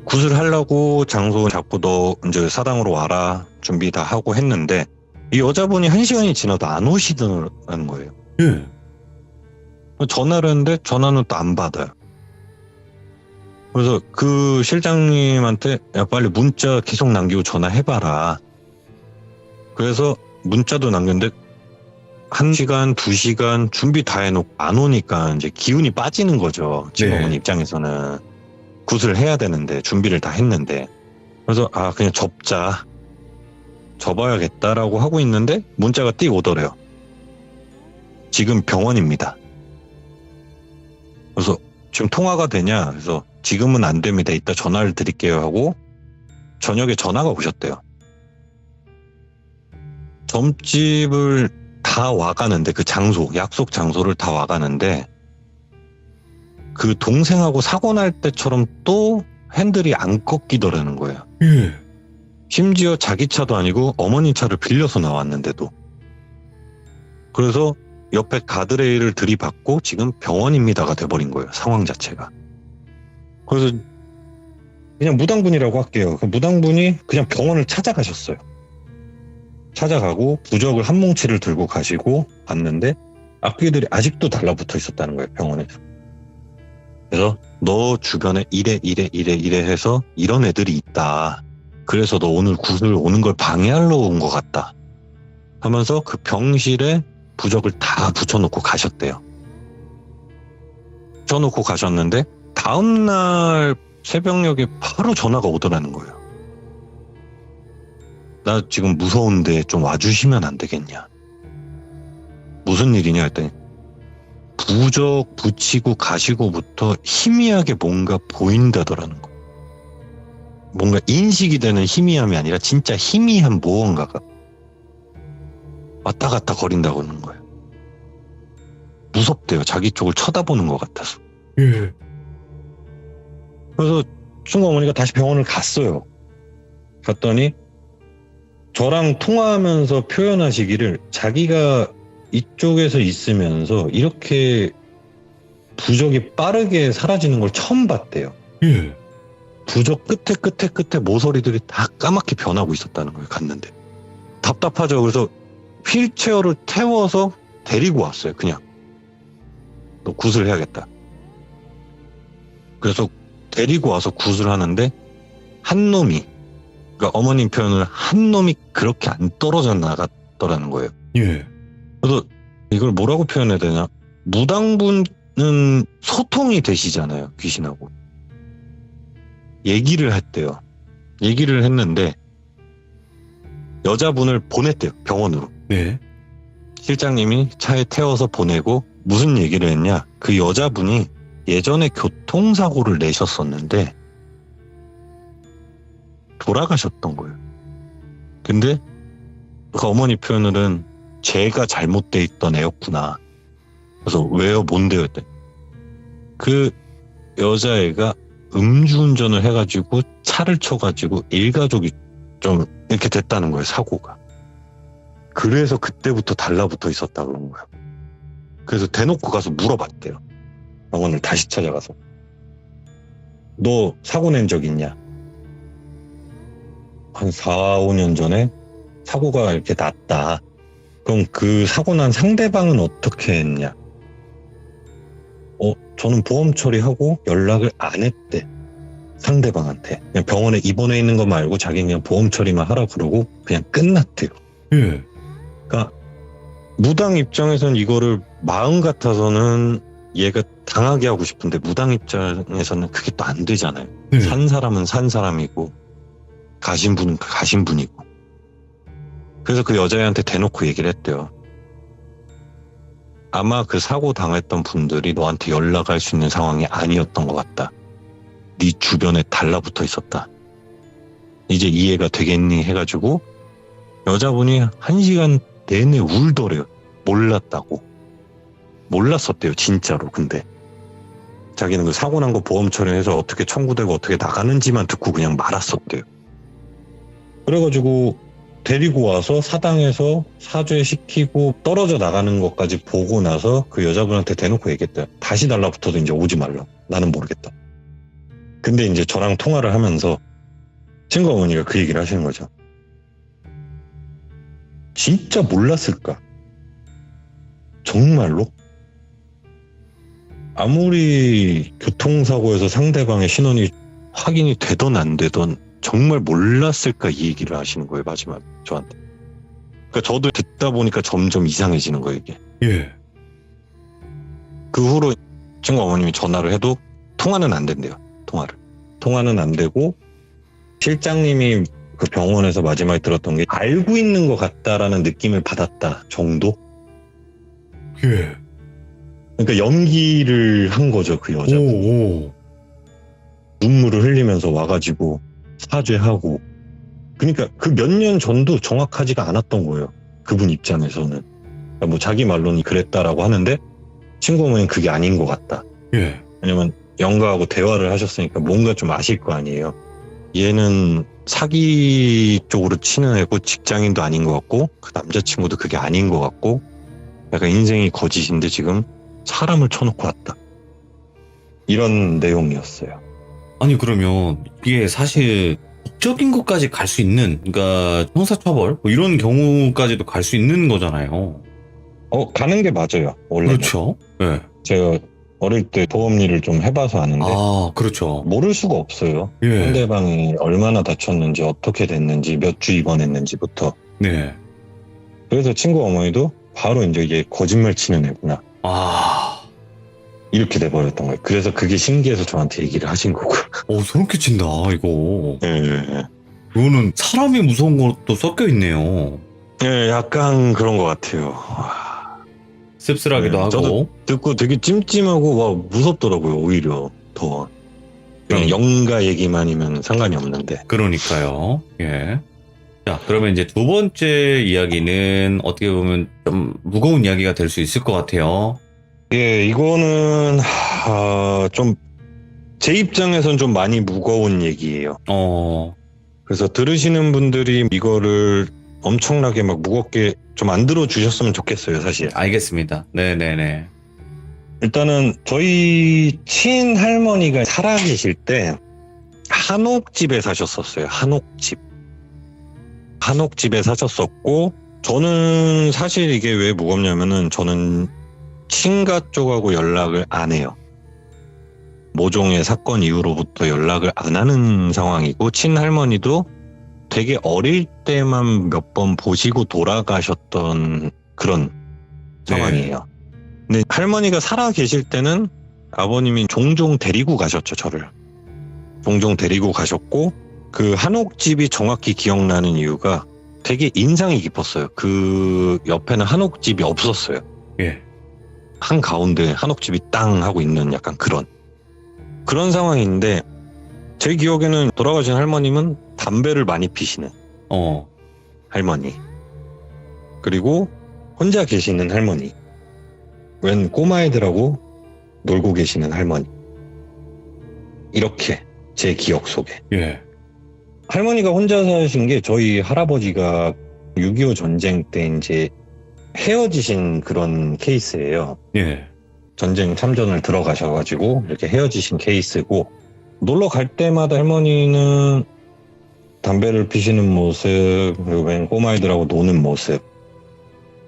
구슬하려고 장소 잡고 너 이제 사당으로 와라 준비 다 하고 했는데 이 여자분이 1시간이 지나도 안 오시더라는 거예요. 예. 전화를 했는데 전화는 또 안 받아요. 그래서 그 실장님한테 야 빨리 문자 계속 남기고 전화해봐라. 그래서 문자도 남겼는데 1시간, 2시간 준비 다 해놓고 안 오니까 이제 기운이 빠지는 거죠. 지금 네. 어머니 입장에서는 굿을 해야 되는데 준비를 다 했는데 그래서 그냥 접어야겠다라고 하고 있는데 문자가 띡 오더래요. 지금 병원입니다. 그래서 지금 통화가 되냐? 그래서 지금은 안 됩니다. 이따 전화를 드릴게요 하고 저녁에 전화가 오셨대요. 점집을 다 와가는데 그 장소, 약속 장소를 다 와가는데 그 동생하고 사고 날 때처럼 또 핸들이 안 꺾이더라는 거예요. 예. 심지어 자기 차도 아니고 어머니 차를 빌려서 나왔는데도. 그래서 옆에 가드레일을 들이받고 지금 병원입니다가 돼버린 거예요. 상황 자체가. 그래서 그냥 무당분이라고 할게요. 그 무당분이 그냥 병원을 찾아가셨어요. 찾아가고 부적을 한 뭉치를 들고 가시고 봤는데 악귀들이 아직도 달라붙어 있었다는 거예요. 병원에서. 그래서 너 주변에 이래 해서 이런 애들이 있다. 그래서 너 오늘 굿을 오는 걸 방해하러 온 것 같다 하면서 그 병실에 부적을 다 붙여놓고 가셨대요. 붙여놓고 가셨는데 다음날 새벽녘에 바로 전화가 오더라는 거예요. 나 지금 무서운데 좀 와주시면 안 되겠냐. 무슨 일이냐 했더니 부적 붙이고 가시고부터 희미하게 뭔가 보인다더라는 거. 뭔가 인식이 되는 희미함이 아니라 진짜 희미한 무언가가 왔다 갔다 거린다고 하는 거예요. 무섭대요. 자기 쪽을 쳐다보는 것 같아서. 예. 그래서 친구 어머니가 다시 병원을 갔어요. 갔더니 저랑 통화하면서 표현하시기를 자기가 이쪽에서 있으면서 이렇게 부적이 빠르게 사라지는 걸 처음 봤대요. 예. 부적 끝에 모서리들이 다 까맣게 변하고 있었다는 거예요. 갔는데 답답하죠. 그래서 휠체어를 태워서 데리고 왔어요. 그냥 너 굿을 해야겠다. 그래서 데리고 와서 굿을 하는데 한 놈이, 그러니까 어머님 표현을 한 놈이 그렇게 안 떨어져 나갔더라는 거예요. 예. 그래서 이걸 뭐라고 표현해야 되냐? 무당분은 소통이 되시잖아요. 귀신하고. 얘기를 했대요. 얘기를 했는데 여자분을 보냈대요. 병원으로. 네. 실장님이 차에 태워서 보내고 무슨 얘기를 했냐? 그 여자분이 예전에 교통사고를 내셨었는데 돌아가셨던 거예요. 근데 그 어머니 표현으로는 제가 잘못돼 있던 애였구나. 그래서 왜요? 뭔데요? 했더니 그 여자애가 음주운전을 해가지고 차를 쳐가지고 일가족이 좀 이렇게 됐다는 거예요. 사고가. 그래서 그때부터 달라붙어 있었다 그런 거예요. 그래서 대놓고 가서 물어봤대요. 병원을 다시 찾아가서. 너 사고 낸 적 있냐? 한 4, 5년 전에 사고가 이렇게 났다. 그럼 그 사고 난 상대방은 어떻게 했냐? 저는 보험 처리하고 연락을 안 했대. 상대방한테. 그냥 병원에 입원해 있는 거 말고 자기는 그냥 보험 처리만 하라 그러고 그냥 끝났대요. 예. 그러니까 무당 입장에서는 이거를 마음 같아서는 얘가 당하게 하고 싶은데 무당 입장에서는 그게 또 안 되잖아요. 네. 산 사람은 산 사람이고 가신 분은 가신 분이고. 그래서 그 여자애한테 대놓고 얘기를 했대요. 아마 그 사고 당했던 분들이 너한테 연락할 수 있는 상황이 아니었던 것 같다. 네 주변에 달라붙어 있었다. 이제 이해가 되겠니? 해가지고 여자분이 1시간 내내 울더래요. 몰랐다고. 몰랐었대요. 진짜로. 근데 자기는 그 사고 난 거 보험 처리해서 어떻게 청구되고 어떻게 나가는지만 듣고 그냥 말았었대요. 그래가지고 데리고 와서 사당에서 사죄시키고 떨어져 나가는 것까지 보고 나서 그 여자분한테 대놓고 얘기했대요. 다시 달라붙어도 이제 오지 말라. 나는 모르겠다. 근데 이제 저랑 통화를 하면서 친구 어머니가 그 얘기를 하시는 거죠. 진짜 몰랐을까? 정말로? 아무리 교통사고에서 상대방의 신원이 확인이 되던 안 되던 정말 몰랐을까 이 얘기를 하시는 거예요. 마지막 저한테. 그러니까 저도 듣다 보니까 점점 이상해지는 거예요. 이게. 예. 그 후로 친구 어머님이 전화를 해도 통화는 안 된대요. 통화는 안 되고 실장님이 그 병원에서 마지막에 들었던 게 알고 있는 것 같다라는 느낌을 받았다 정도? 예. 그러니까 연기를 한 거죠. 그 여자. 오. 눈물을 흘리면서 와가지고 사죄하고. 그러니까 그 몇 년 전도 정확하지가 않았던 거예요. 그분 입장에서는. 그러니까 뭐 자기 말로는 그랬다라고 하는데 친구 어머니는 그게 아닌 것 같다. 예. 왜냐면 영가하고 대화를 하셨으니까 뭔가 좀 아실 거 아니에요. 얘는 사기 쪽으로 치는 애고 직장인도 아닌 것 같고 그 남자친구도 그게 아닌 것 같고 약간 인생이 거짓인데 지금 사람을 쳐놓고 왔다. 이런 내용이었어요. 아니 그러면 이게 사실 법적인 것까지 갈 수 있는, 그러니까 형사처벌 뭐 이런 경우까지도 갈 수 있는 거잖아요. 가는 게 맞아요. 원래. 그렇죠. 예. 제가 어릴 때 보험 일을 좀 해봐서 아는데 아, 그렇죠. 모를 수가 없어요. 예. 상대방이 얼마나 다쳤는지 어떻게 됐는지 몇 주 입원했는지부터. 네. 그래서 친구 어머니도 바로 이제 이게 거짓말 치는 애구나 아, 이렇게 돼버렸던 거예요. 그래서 그게 신기해서 저한테 얘기를 하신 거고. 소름 끼친다 이거. 예. 이거는 사람이 무서운 것도 섞여 있네요. 예, 약간 그런 것 같아요. 씁쓸하기도 네, 하고. 저도 듣고 되게 찜찜하고 와 무섭더라고요. 오히려 더. 그냥 음. 영가 얘기만이면 상관이 없는데. 그러니까요. 예. 자, 그러면 이제 두 번째 이야기는 어떻게 보면 좀 무거운 이야기가 될 수 있을 것 같아요. 예, 이거는 좀 제 입장에선 좀 많이 무거운 얘기예요. 그래서 들으시는 분들이 이거를 엄청나게 막 무겁게 좀 안 들어주셨으면 좋겠어요, 사실. 알겠습니다. 네네네. 일단은 저희 친할머니가 살아계실 때 한옥집에 사셨었어요. 한옥집에 사셨었고, 저는 사실 이게 왜 무겁냐면은 저는 친가 쪽하고 연락을 안 해요. 모종의 사건 이후로부터 연락을 안 하는 상황이고, 친할머니도 되게 어릴 때만 몇 번 보시고 돌아가셨던 그런 상황이에요. 근데 할머니가 살아 계실 때는 아버님이 종종 데리고 가셨죠, 저를. 종종 데리고 가셨고, 그 한옥집이 정확히 기억나는 이유가 되게 인상이 깊었어요. 그 옆에는 한옥집이 없었어요. 예. 한가운데 한옥집이 땅 하고 있는 약간 그런 상황인데, 제 기억에는 돌아가신 할머님은 담배를 많이 피시는 할머니, 그리고 혼자 계시는 할머니, 웬 꼬마애들하고 놀고 계시는 할머니, 이렇게 제 기억 속에. 예. 할머니가 혼자 사신 게 저희 할아버지가 6.25 전쟁 때 이제 헤어지신 그런 케이스예요. 예. 전쟁 참전을 들어가셔가지고 이렇게 헤어지신 케이스고, 놀러 갈 때마다 할머니는 담배를 피시는 모습, 그리고 웬 꼬마애들하고 노는 모습.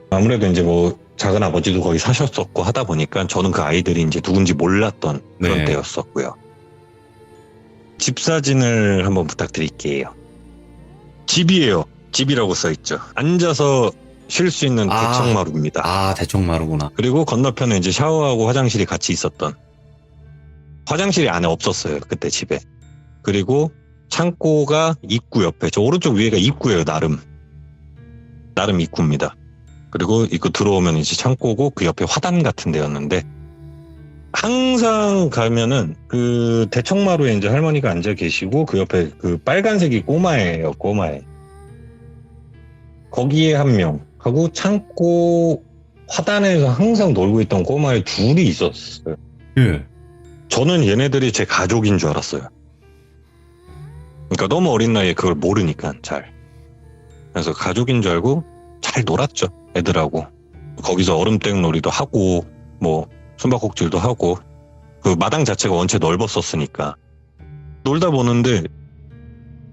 아무래도 이제 뭐 작은 아버지도 거기 사셨었고 하다 보니까 저는 그 아이들이 이제 누군지 몰랐던 그런 네. 때였었고요. 집 사진을 한번 부탁드릴게요. 집이에요. 집이라고 써있죠. 앉아서 쉴 수 있는 대청마루입니다. 아, 대청마루구나. 그리고 건너편에 이제 샤워하고 화장실이 같이 있었던, 화장실이 안에 없었어요, 그때 집에. 그리고 창고가 입구 옆에, 저 오른쪽 위에가 입구예요. 나름 입구입니다. 그리고 입구 들어오면 이제 창고고 그 옆에 화단 같은 데였는데, 항상 가면은 그 대청마루에 이제 할머니가 앉아 계시고 그 옆에 그 빨간색이 꼬마예요. 꼬마애. 거기에 한 명 하고 창고 화단에서 항상 놀고 있던 꼬마애 둘이 있었어요. 예. 저는 얘네들이 제 가족인 줄 알았어요. 그러니까 너무 어린 나이에 그걸 모르니까 잘. 그래서 가족인 줄 알고 잘 놀았죠. 애들하고. 거기서 얼음땡 놀이도 하고 뭐 숨바꼭질도 하고 그 마당 자체가 원체 넓었었으니까 놀다 보는데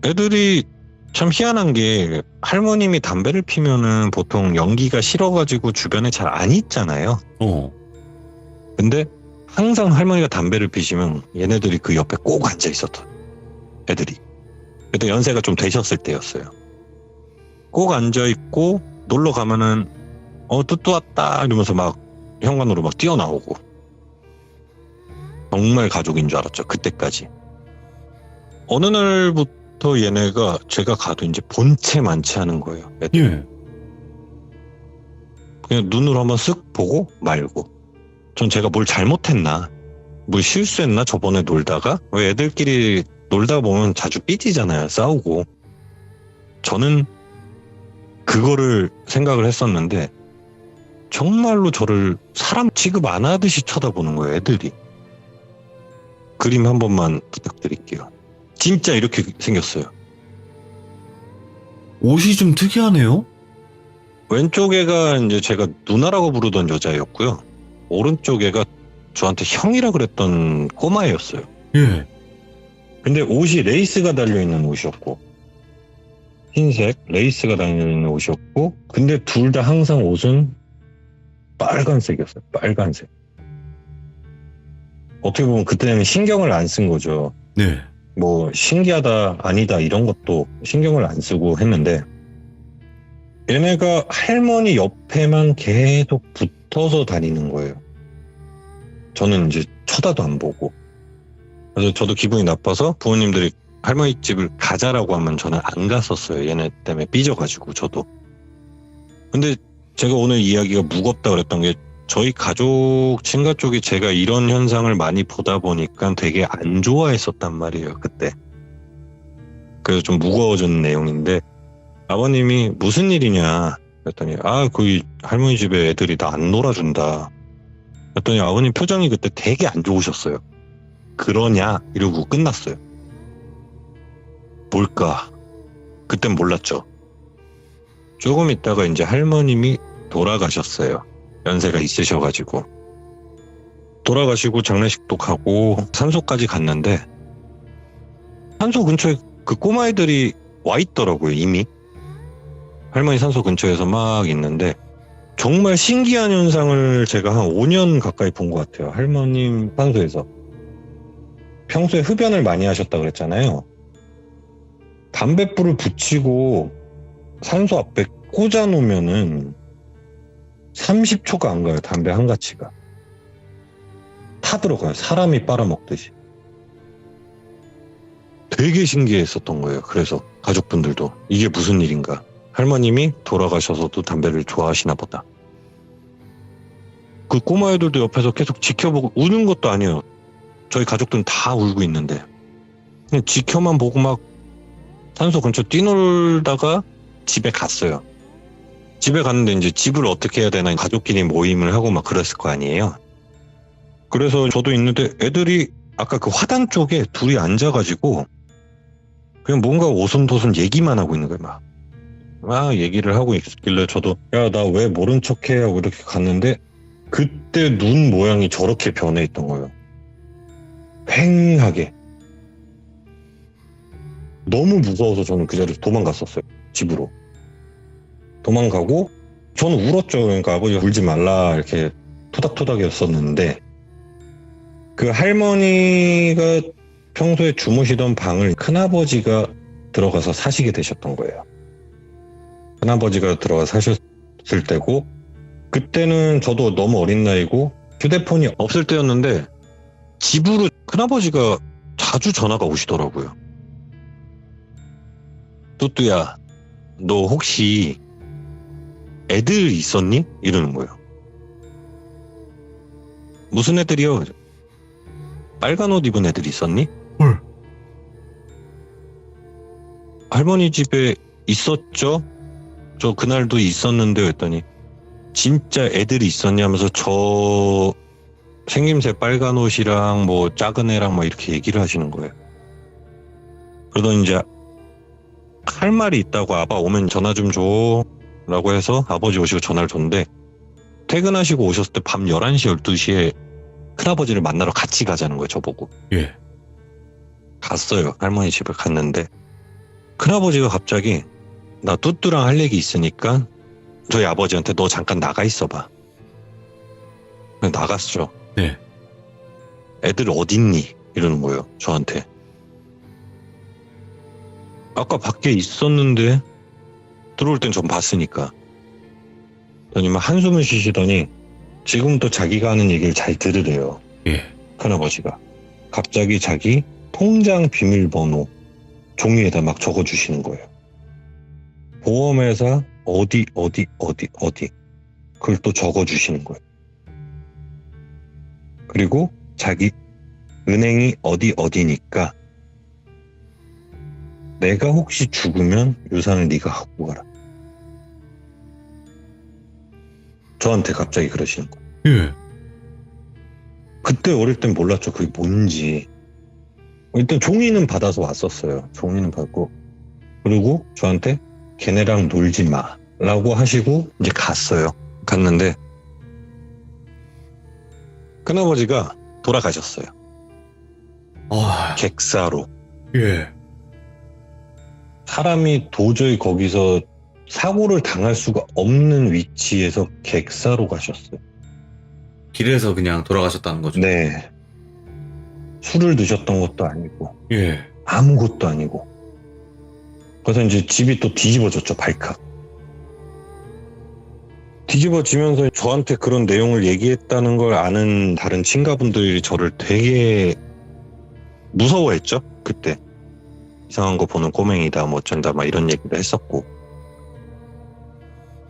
애들이 참 희한한 게 할머님이 담배를 피면은 보통 연기가 싫어가지고 주변에 잘 안 있잖아요. 근데 항상 할머니가 담배를 피시면 얘네들이 그 옆에 꼭 앉아 있었던 애들이. 그때 연세가 좀 되셨을 때였어요. 꼭 앉아 있고 놀러 가면은 뚜뚜 왔다 이러면서 막 현관으로 막 뛰어나오고. 정말 가족인 줄 알았죠. 그때까지. 어느 날부터 얘네가 제가 가도 이제 본체 만취하는 거예요. 애들. 예. 그냥 눈으로 한번 쓱 보고 말고. 전 제가 뭘 잘못했나? 뭘 실수했나? 저번에 놀다가? 왜 애들끼리 놀다 보면 자주 삐지잖아요. 싸우고. 저는 그거를 생각을 했었는데 정말로 저를 사람 취급 안 하듯이 쳐다보는 거예요. 애들이. 그림 한 번만 부탁드릴게요. 진짜 이렇게 생겼어요. 옷이 좀 특이하네요? 왼쪽 애가 이제 제가 누나라고 부르던 여자였고요. 오른쪽 애가 저한테 형이라 그랬던 꼬마애였어요. 예. 근데 옷이 레이스가 달려있는 옷이었고 흰색 레이스가 달려있는 옷이었고 근데 둘 다 항상 옷은 빨간색이었어요. 빨간색. 어떻게 보면 그때는 신경을 안 쓴 거죠. 네. 뭐 신기하다 아니다 이런 것도 신경을 안 쓰고 했는데 얘네가 할머니 옆에만 계속 붙어서 다니는 거예요. 저는 이제 쳐다도 안 보고. 그래서 저도 기분이 나빠서 부모님들이 할머니 집을 가자라고 하면 저는 안 갔었어요. 얘네 때문에 삐져가지고 저도. 근데 제가 오늘 이야기가 무겁다 그랬던 게 저희 가족 친가 쪽이 제가 이런 현상을 많이 보다 보니까 되게 안 좋아했었단 말이에요. 그때. 그래서 좀 무거워진 내용인데 아버님이 무슨 일이냐 그랬더니 그 할머니 집에 애들이 나 안 놀아준다. 그랬더니 아버님 표정이 그때 되게 안 좋으셨어요. 그러냐 이러고 끝났어요. 뭘까? 그땐 몰랐죠. 조금 있다가 이제 할머님이 돌아가셨어요. 연세가 있으셔가지고. 돌아가시고 장례식도 가고 산소까지 갔는데 산소 근처에 그 꼬마애들이 와 있더라고요. 이미. 할머니 산소 근처에서 막 있는데 정말 신기한 현상을 제가 한 5년 가까이 본 것 같아요. 할머님 산소에서. 평소에 흡연을 많이 하셨다 그랬잖아요. 담뱃불을 붙이고 산소 앞에 꽂아 놓으면은 30초가 안 가요. 담배 한 가치가. 타 들어가요. 사람이 빨아먹듯이. 되게 신기했었던 거예요. 그래서 가족분들도 이게 무슨 일인가. 할머님이 돌아가셔서도 담배를 좋아하시나 보다. 그 꼬마애들도 옆에서 계속 지켜보고 우는 것도 아니에요. 저희 가족들은 다 울고 있는데 그냥 지켜만 보고 막 산소 근처 뛰놀다가 집에 갔어요. 집에 갔는데 이제 집을 어떻게 해야 되나 가족끼리 모임을 하고 막 그랬을 거 아니에요. 그래서 저도 있는데 애들이 아까 그 화단 쪽에 둘이 앉아가지고 그냥 뭔가 오손도손 얘기만 하고 있는 거예요. 막 얘기를 하고 있길래 저도 야, 나 왜 모른 척해 하고 이렇게 갔는데 그때 눈 모양이 저렇게 변해 있던 거예요. 휑하게. 너무 무서워서 저는 그 자리에서 도망갔었어요. 집으로. 도망가고 저는 울었죠. 그러니까 아버지가 울지 말라 이렇게 토닥토닥이었었는데 그 할머니가 평소에 주무시던 방을 큰아버지가 들어가서 사시게 되셨던 거예요. 큰아버지가 들어가서 사셨을 때고 그때는 저도 너무 어린 나이고 휴대폰이 없을 때였는데 집으로 큰아버지가 자주 전화가 오시더라고요. 뚜뚜야, 너 혹시 애들 있었니? 이러는 거예요. 무슨 애들이요? 빨간 옷 입은 애들 있었니? 헐. 할머니 집에 있었죠? 저 그날도 있었는데 했더니 진짜 애들이 있었냐면서 저 생김새 빨간 옷이랑 뭐 작은 애랑 막 이렇게 얘기를 하시는 거예요. 그러더니 이제 할 말이 있다고 아빠 오면 전화 좀 줘. 라고 해서 아버지 오시고 전화를 줬는데 퇴근하시고 오셨을 때 밤 11시, 12시에 큰아버지를 만나러 같이 가자는 거예요, 저보고. 예. 갔어요. 할머니 집에 갔는데 큰아버지가 갑자기 나 뚜뚜랑 할 얘기 있으니까 저희 아버지한테 너 잠깐 나가 있어봐. 그냥 나갔죠. 네. 애들 어딨니? 이러는 거예요, 저한테. 아까 밖에 있었는데 들어올 땐 전 봤으니까. 그러더니 막 한숨을 쉬시더니 지금도 자기가 하는 얘기를 잘 들으래요. 예. 큰아버지가. 갑자기 자기 통장 비밀번호 종이에다 막 적어주시는 거예요. 보험회사 어디 그걸 또 적어주시는 거예요. 그리고 자기 은행이 어디니까 내가 혹시 죽으면 유산을 네가 갖고 가라. 저한테 갑자기 그러시는 거예요. 예. 그때 어릴 땐 몰랐죠. 그게 뭔지. 일단 종이는 받아서 왔었어요. 종이는 받고. 그리고 저한테 걔네랑 놀지 마 라고 하시고 이제 갔어요. 갔는데 큰아버지가 돌아가셨어요. 아, 객사로. 예. 사람이 도저히 거기서 사고를 당할 수가 없는 위치에서 객사로 가셨어요. 길에서 그냥 돌아가셨다는 거죠. 네. 술을 드셨던 것도 아니고 예. 아무것도 아니고. 그래서 이제 집이 또 뒤집어졌죠. 발칵. 뒤집어지면서 저한테 그런 내용을 얘기했다는 걸 아는 다른 친가분들이 저를 되게 무서워했죠. 그때. 이상한 거 보는 꼬맹이다 뭐 어쩐다 막 이런 얘기도 했었고.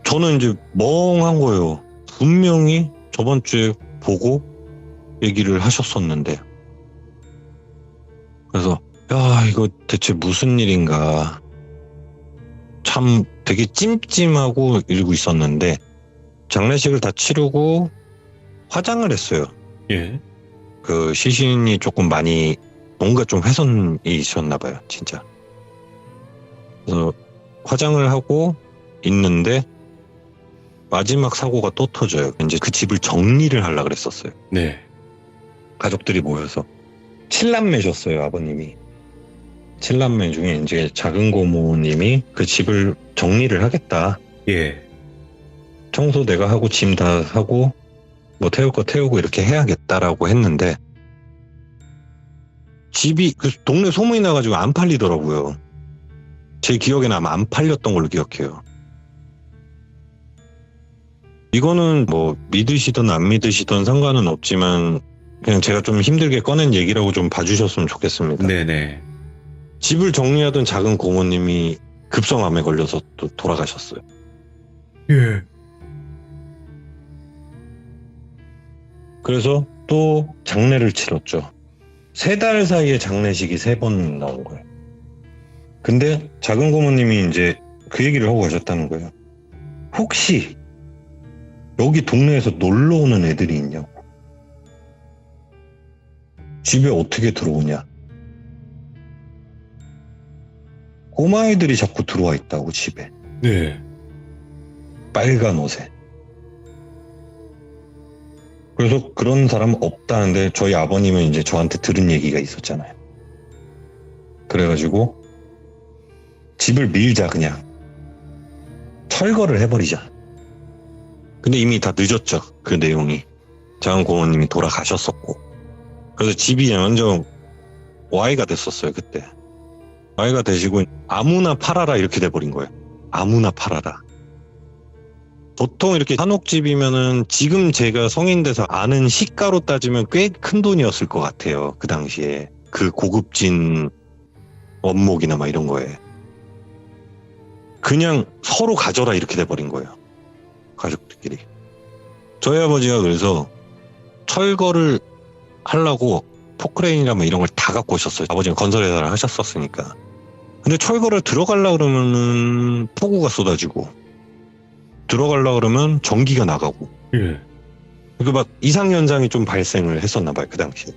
저는 이제 멍한 거예요. 분명히 저번 주에 보고 얘기를 하셨었는데. 그래서 야 이거 대체 무슨 일인가. 참 되게 찜찜하고 이러고 있었는데 장례식을 다 치르고 화장을 했어요. 예. 그 시신이 조금 많이 뭔가 좀 훼손이 있었나 봐요. 진짜. 그래서 화장을 하고 있는데 마지막 사고가 또 터져요. 이제 그 집을 정리를 하려고 그랬었어요. 네. 가족들이 모여서 7남매셨어요. 아버님이. 7남매 중에 이제 작은 고모님이 그 집을 정리를 하겠다. 예. 청소 내가 하고 짐 다 하고 뭐 태울 거 태우고 이렇게 해야겠다라고 했는데 집이 그 동네 소문이 나가지고 안 팔리더라고요. 제 기억에는 아마 안 팔렸던 걸로 기억해요. 이거는 뭐 믿으시든 안 믿으시든 상관은 없지만 그냥 제가 좀 힘들게 꺼낸 얘기라고 좀 봐주셨으면 좋겠습니다. 네네. 집을 정리하던 작은 고모님이 급성암에 걸려서 또 돌아가셨어요. 예. 그래서 또 장례를 치렀죠. 3달 사이에 장례식이 3번 나온 거예요. 근데 작은 고모님이 이제 그 얘기를 하고 가셨다는 거예요. 혹시 여기 동네에서 놀러 오는 애들이 있냐고. 집에 어떻게 들어오냐. 꼬마애들이 자꾸 들어와 있다고 집에. 네. 빨간 옷에. 그래서 그런 사람 없다는데 저희 아버님은 이제 저한테 들은 얘기가 있었잖아요. 그래가지고 집을 밀자 그냥. 철거를 해버리자. 근데 이미 다 늦었죠. 그 내용이. 작은 고모님이 돌아가셨었고. 그래서 집이 완전 Y가 됐었어요. 그때. Y가 되시고 아무나 팔아라 이렇게 돼버린 거예요. 아무나 팔아라. 보통 이렇게 한옥집이면은 지금 제가 성인 돼서 아는 시가로 따지면 꽤 큰 돈이었을 것 같아요. 그 당시에. 그 고급진 원목이나 막 이런 거에. 그냥 서로 가져라 이렇게 돼버린 거예요. 가족들끼리. 저희 아버지가 그래서 철거를 하려고 포크레인이나 뭐 이런 걸 다 갖고 오셨어요. 아버지는 건설회사를 하셨었으니까. 근데 철거를 들어가려고 그러면은 폭우가 쏟아지고 들어가려고 그러면 전기가 나가고 예. 그 막 이상 현상이 좀 발생을 했었나 봐요. 그 당시에.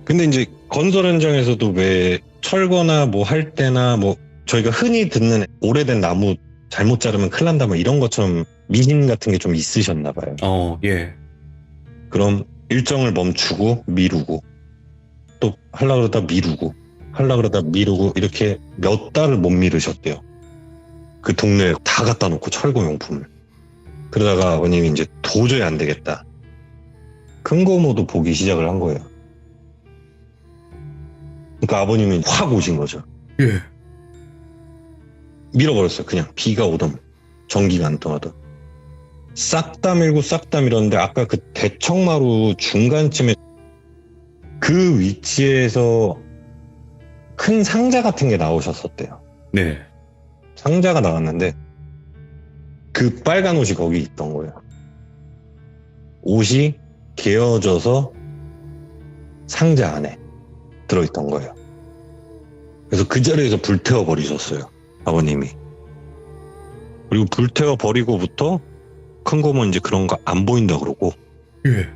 근데 이제 건설 현장에서도 왜 철거나 뭐 할 때나 뭐 저희가 흔히 듣는 오래된 나무 잘못 자르면 큰일 난다 뭐 이런 것처럼 미신 같은 게 좀 있으셨나 봐요. 예. 그럼 일정을 멈추고 미루고 또 하려고 그러다 미루고 하려고 그러다 미루고 이렇게 몇 달을 못 미루셨대요. 그 동네에 다 갖다 놓고 철거용품을. 그러다가 아버님이 이제 도저히 안 되겠다. 큰 고모도 보기 시작을 한 거예요. 그러니까 아버님이 확 오신 거죠. 예. 밀어버렸어요. 그냥 비가 오던 전기가 안 통하던. 싹 다 밀고 싹 다 밀었는데 아까 그 대청마루 중간쯤에 그 위치에서 큰 상자 같은 게 나오셨었대요. 네. 상자가 나왔는데 그 빨간 옷이 거기 있던 거예요. 옷이 개어져서 상자 안에 들어있던 거예요. 그래서 그 자리에서 불태워 버리셨어요. 아버님이. 그리고 불태워 버리고부터 큰 고모 이제 그런 거 안 보인다 그러고. 예.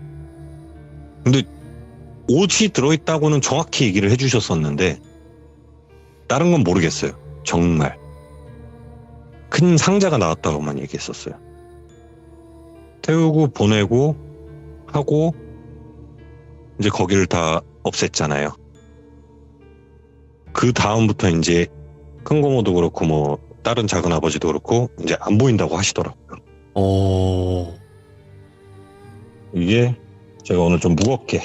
근데 옷이 들어있다고는 정확히 얘기를 해주셨었는데 다른 건 모르겠어요. 정말. 큰 상자가 나왔다고만 얘기했었어요. 태우고 보내고 하고 이제 거기를 다 없앴잖아요. 그 다음부터 이제 큰 고모도 그렇고 뭐 다른 작은 아버지도 그렇고 이제 안 보인다고 하시더라고요. 이게 제가 오늘 좀 무겁게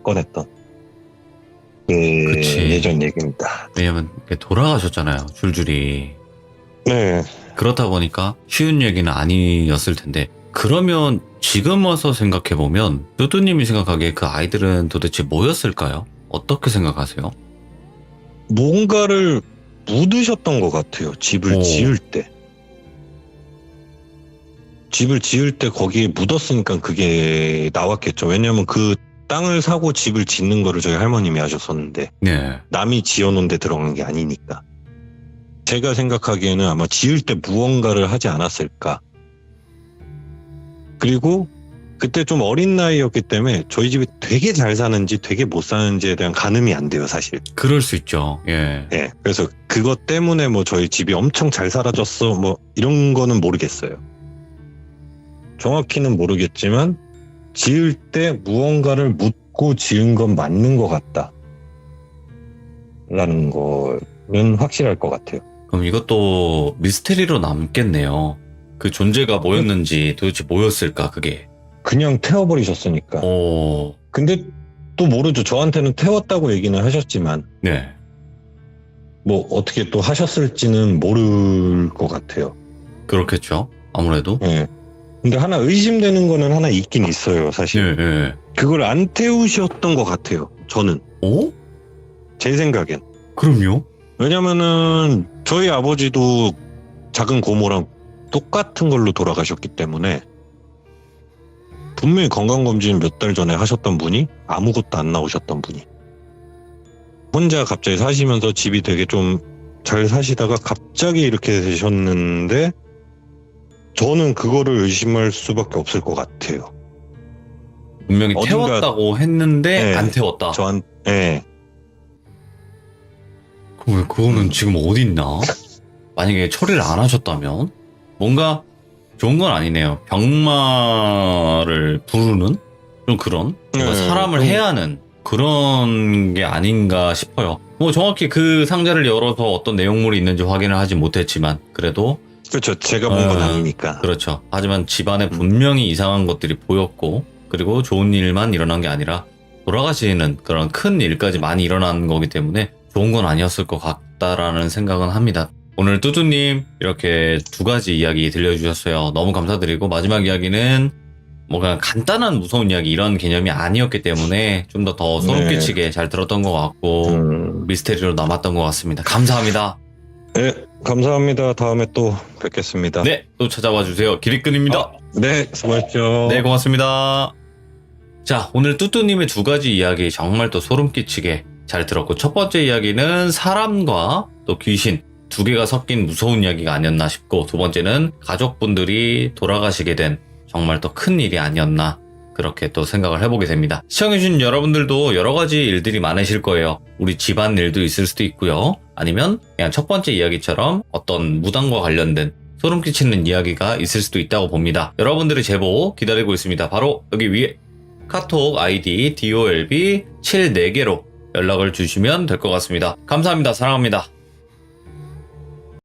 꺼냈던 그치. 예전 얘기입니다. 왜냐면 돌아가셨잖아요. 줄줄이. 네. 그렇다 보니까 쉬운 얘기는 아니었을 텐데, 그러면 지금 와서 생각해보면 뚜뚜님이 생각하기에 그 아이들은 도대체 뭐였을까요? 어떻게 생각하세요? 뭔가를 묻으셨던 것 같아요. 집을 지을 때. 집을 지을 때 거기에 묻었으니까 그게 나왔겠죠. 왜냐면 그 땅을 사고 집을 짓는 거를 저희 할머님이 하셨었는데 네. 남이 지어놓은 데 들어간 게 아니니까. 제가 생각하기에는 아마 지을 때 무언가를 하지 않았을까. 그리고 그때 좀 어린 나이였기 때문에 저희 집이 되게 잘 사는지 되게 못 사는지에 대한 가늠이 안 돼요, 사실. 그럴 수 있죠. 예. 예. 그래서 그것 때문에 뭐 저희 집이 엄청 잘 살아졌어 뭐 이런 거는 모르겠어요. 정확히는 모르겠지만 지을 때 무언가를 묻고 지은 건 맞는 것 같다. 라는 거는 확실할 것 같아요. 그럼 이것도 미스테리로 남겠네요. 그 존재가 뭐였는지 도대체 뭐였을까, 그게. 그냥 태워버리셨으니까. 근데 또 모르죠. 저한테는 태웠다고 얘기는 하셨지만 네. 뭐 어떻게 또 하셨을지는 모를 것 같아요. 그렇겠죠. 아무래도. 예. 근데 하나 의심되는 거는 하나 있긴 있어요, 사실. 예. 그걸 안 태우셨던 것 같아요, 저는. 제 생각엔. 그럼요. 왜냐면은 저희 아버지도 작은 고모랑 똑같은 걸로 돌아가셨기 때문에 분명히 건강검진 몇 달 전에 하셨던 분이 아무것도 안 나오셨던 분이 혼자 갑자기 사시면서 집이 되게 좀 잘 사시다가 갑자기 이렇게 되셨는데 저는 그거를 의심할 수밖에 없을 것 같아요. 분명히 태웠다고 했는데 네. 안 태웠다. 예. 그거는 지금 어디 있나? 만약에 처리를 안 하셨다면 뭔가 좋은 건 아니네요. 병마를 부르는 좀 그런 뭔가 사람을 해야 하는 그런 게 아닌가 싶어요. 뭐 정확히 그 상자를 열어서 어떤 내용물이 있는지 확인을 하지 못했지만 그래도 그렇죠. 제가 본 건 아니니까. 그렇죠. 하지만 집안에 분명히 이상한 것들이 보였고 그리고 좋은 일만 일어난 게 아니라 돌아가시는 그런 큰 일까지 많이 일어난 거기 때문에 좋은 건 아니었을 것 같다라는 생각은 합니다. 오늘 뚜뚜님 이렇게 두 가지 이야기 들려주셨어요. 너무 감사드리고 마지막 이야기는 뭔가 간단한 무서운 이야기 이런 개념이 아니었기 때문에 좀 더 소름 네. 끼치게 잘 들었던 것 같고 미스테리로 남았던 것 같습니다. 감사합니다. 네, 감사합니다. 다음에 또 뵙겠습니다. 네, 또 찾아와 주세요. 기리끈입니다. 네, 수고하셨죠. 네, 고맙습니다. 자, 오늘 뚜뚜님의 두 가지 이야기 정말 또 소름 끼치게 잘 들었고 첫 번째 이야기는 사람과 또 귀신 두 개가 섞인 무서운 이야기가 아니었나 싶고 두 번째는 가족분들이 돌아가시게 된 정말 또 큰 일이 아니었나 그렇게 또 생각을 해보게 됩니다. 시청해주신 여러분들도 여러 가지 일들이 많으실 거예요. 우리 집안 일도 있을 수도 있고요. 아니면 그냥 첫 번째 이야기처럼 어떤 무당과 관련된 소름 끼치는 이야기가 있을 수도 있다고 봅니다. 여러분들의 제보 기다리고 있습니다. 바로 여기 위에 카톡 아이디 DOLB 74개로 연락을 주시면 될 것 같습니다. 감사합니다. 사랑합니다.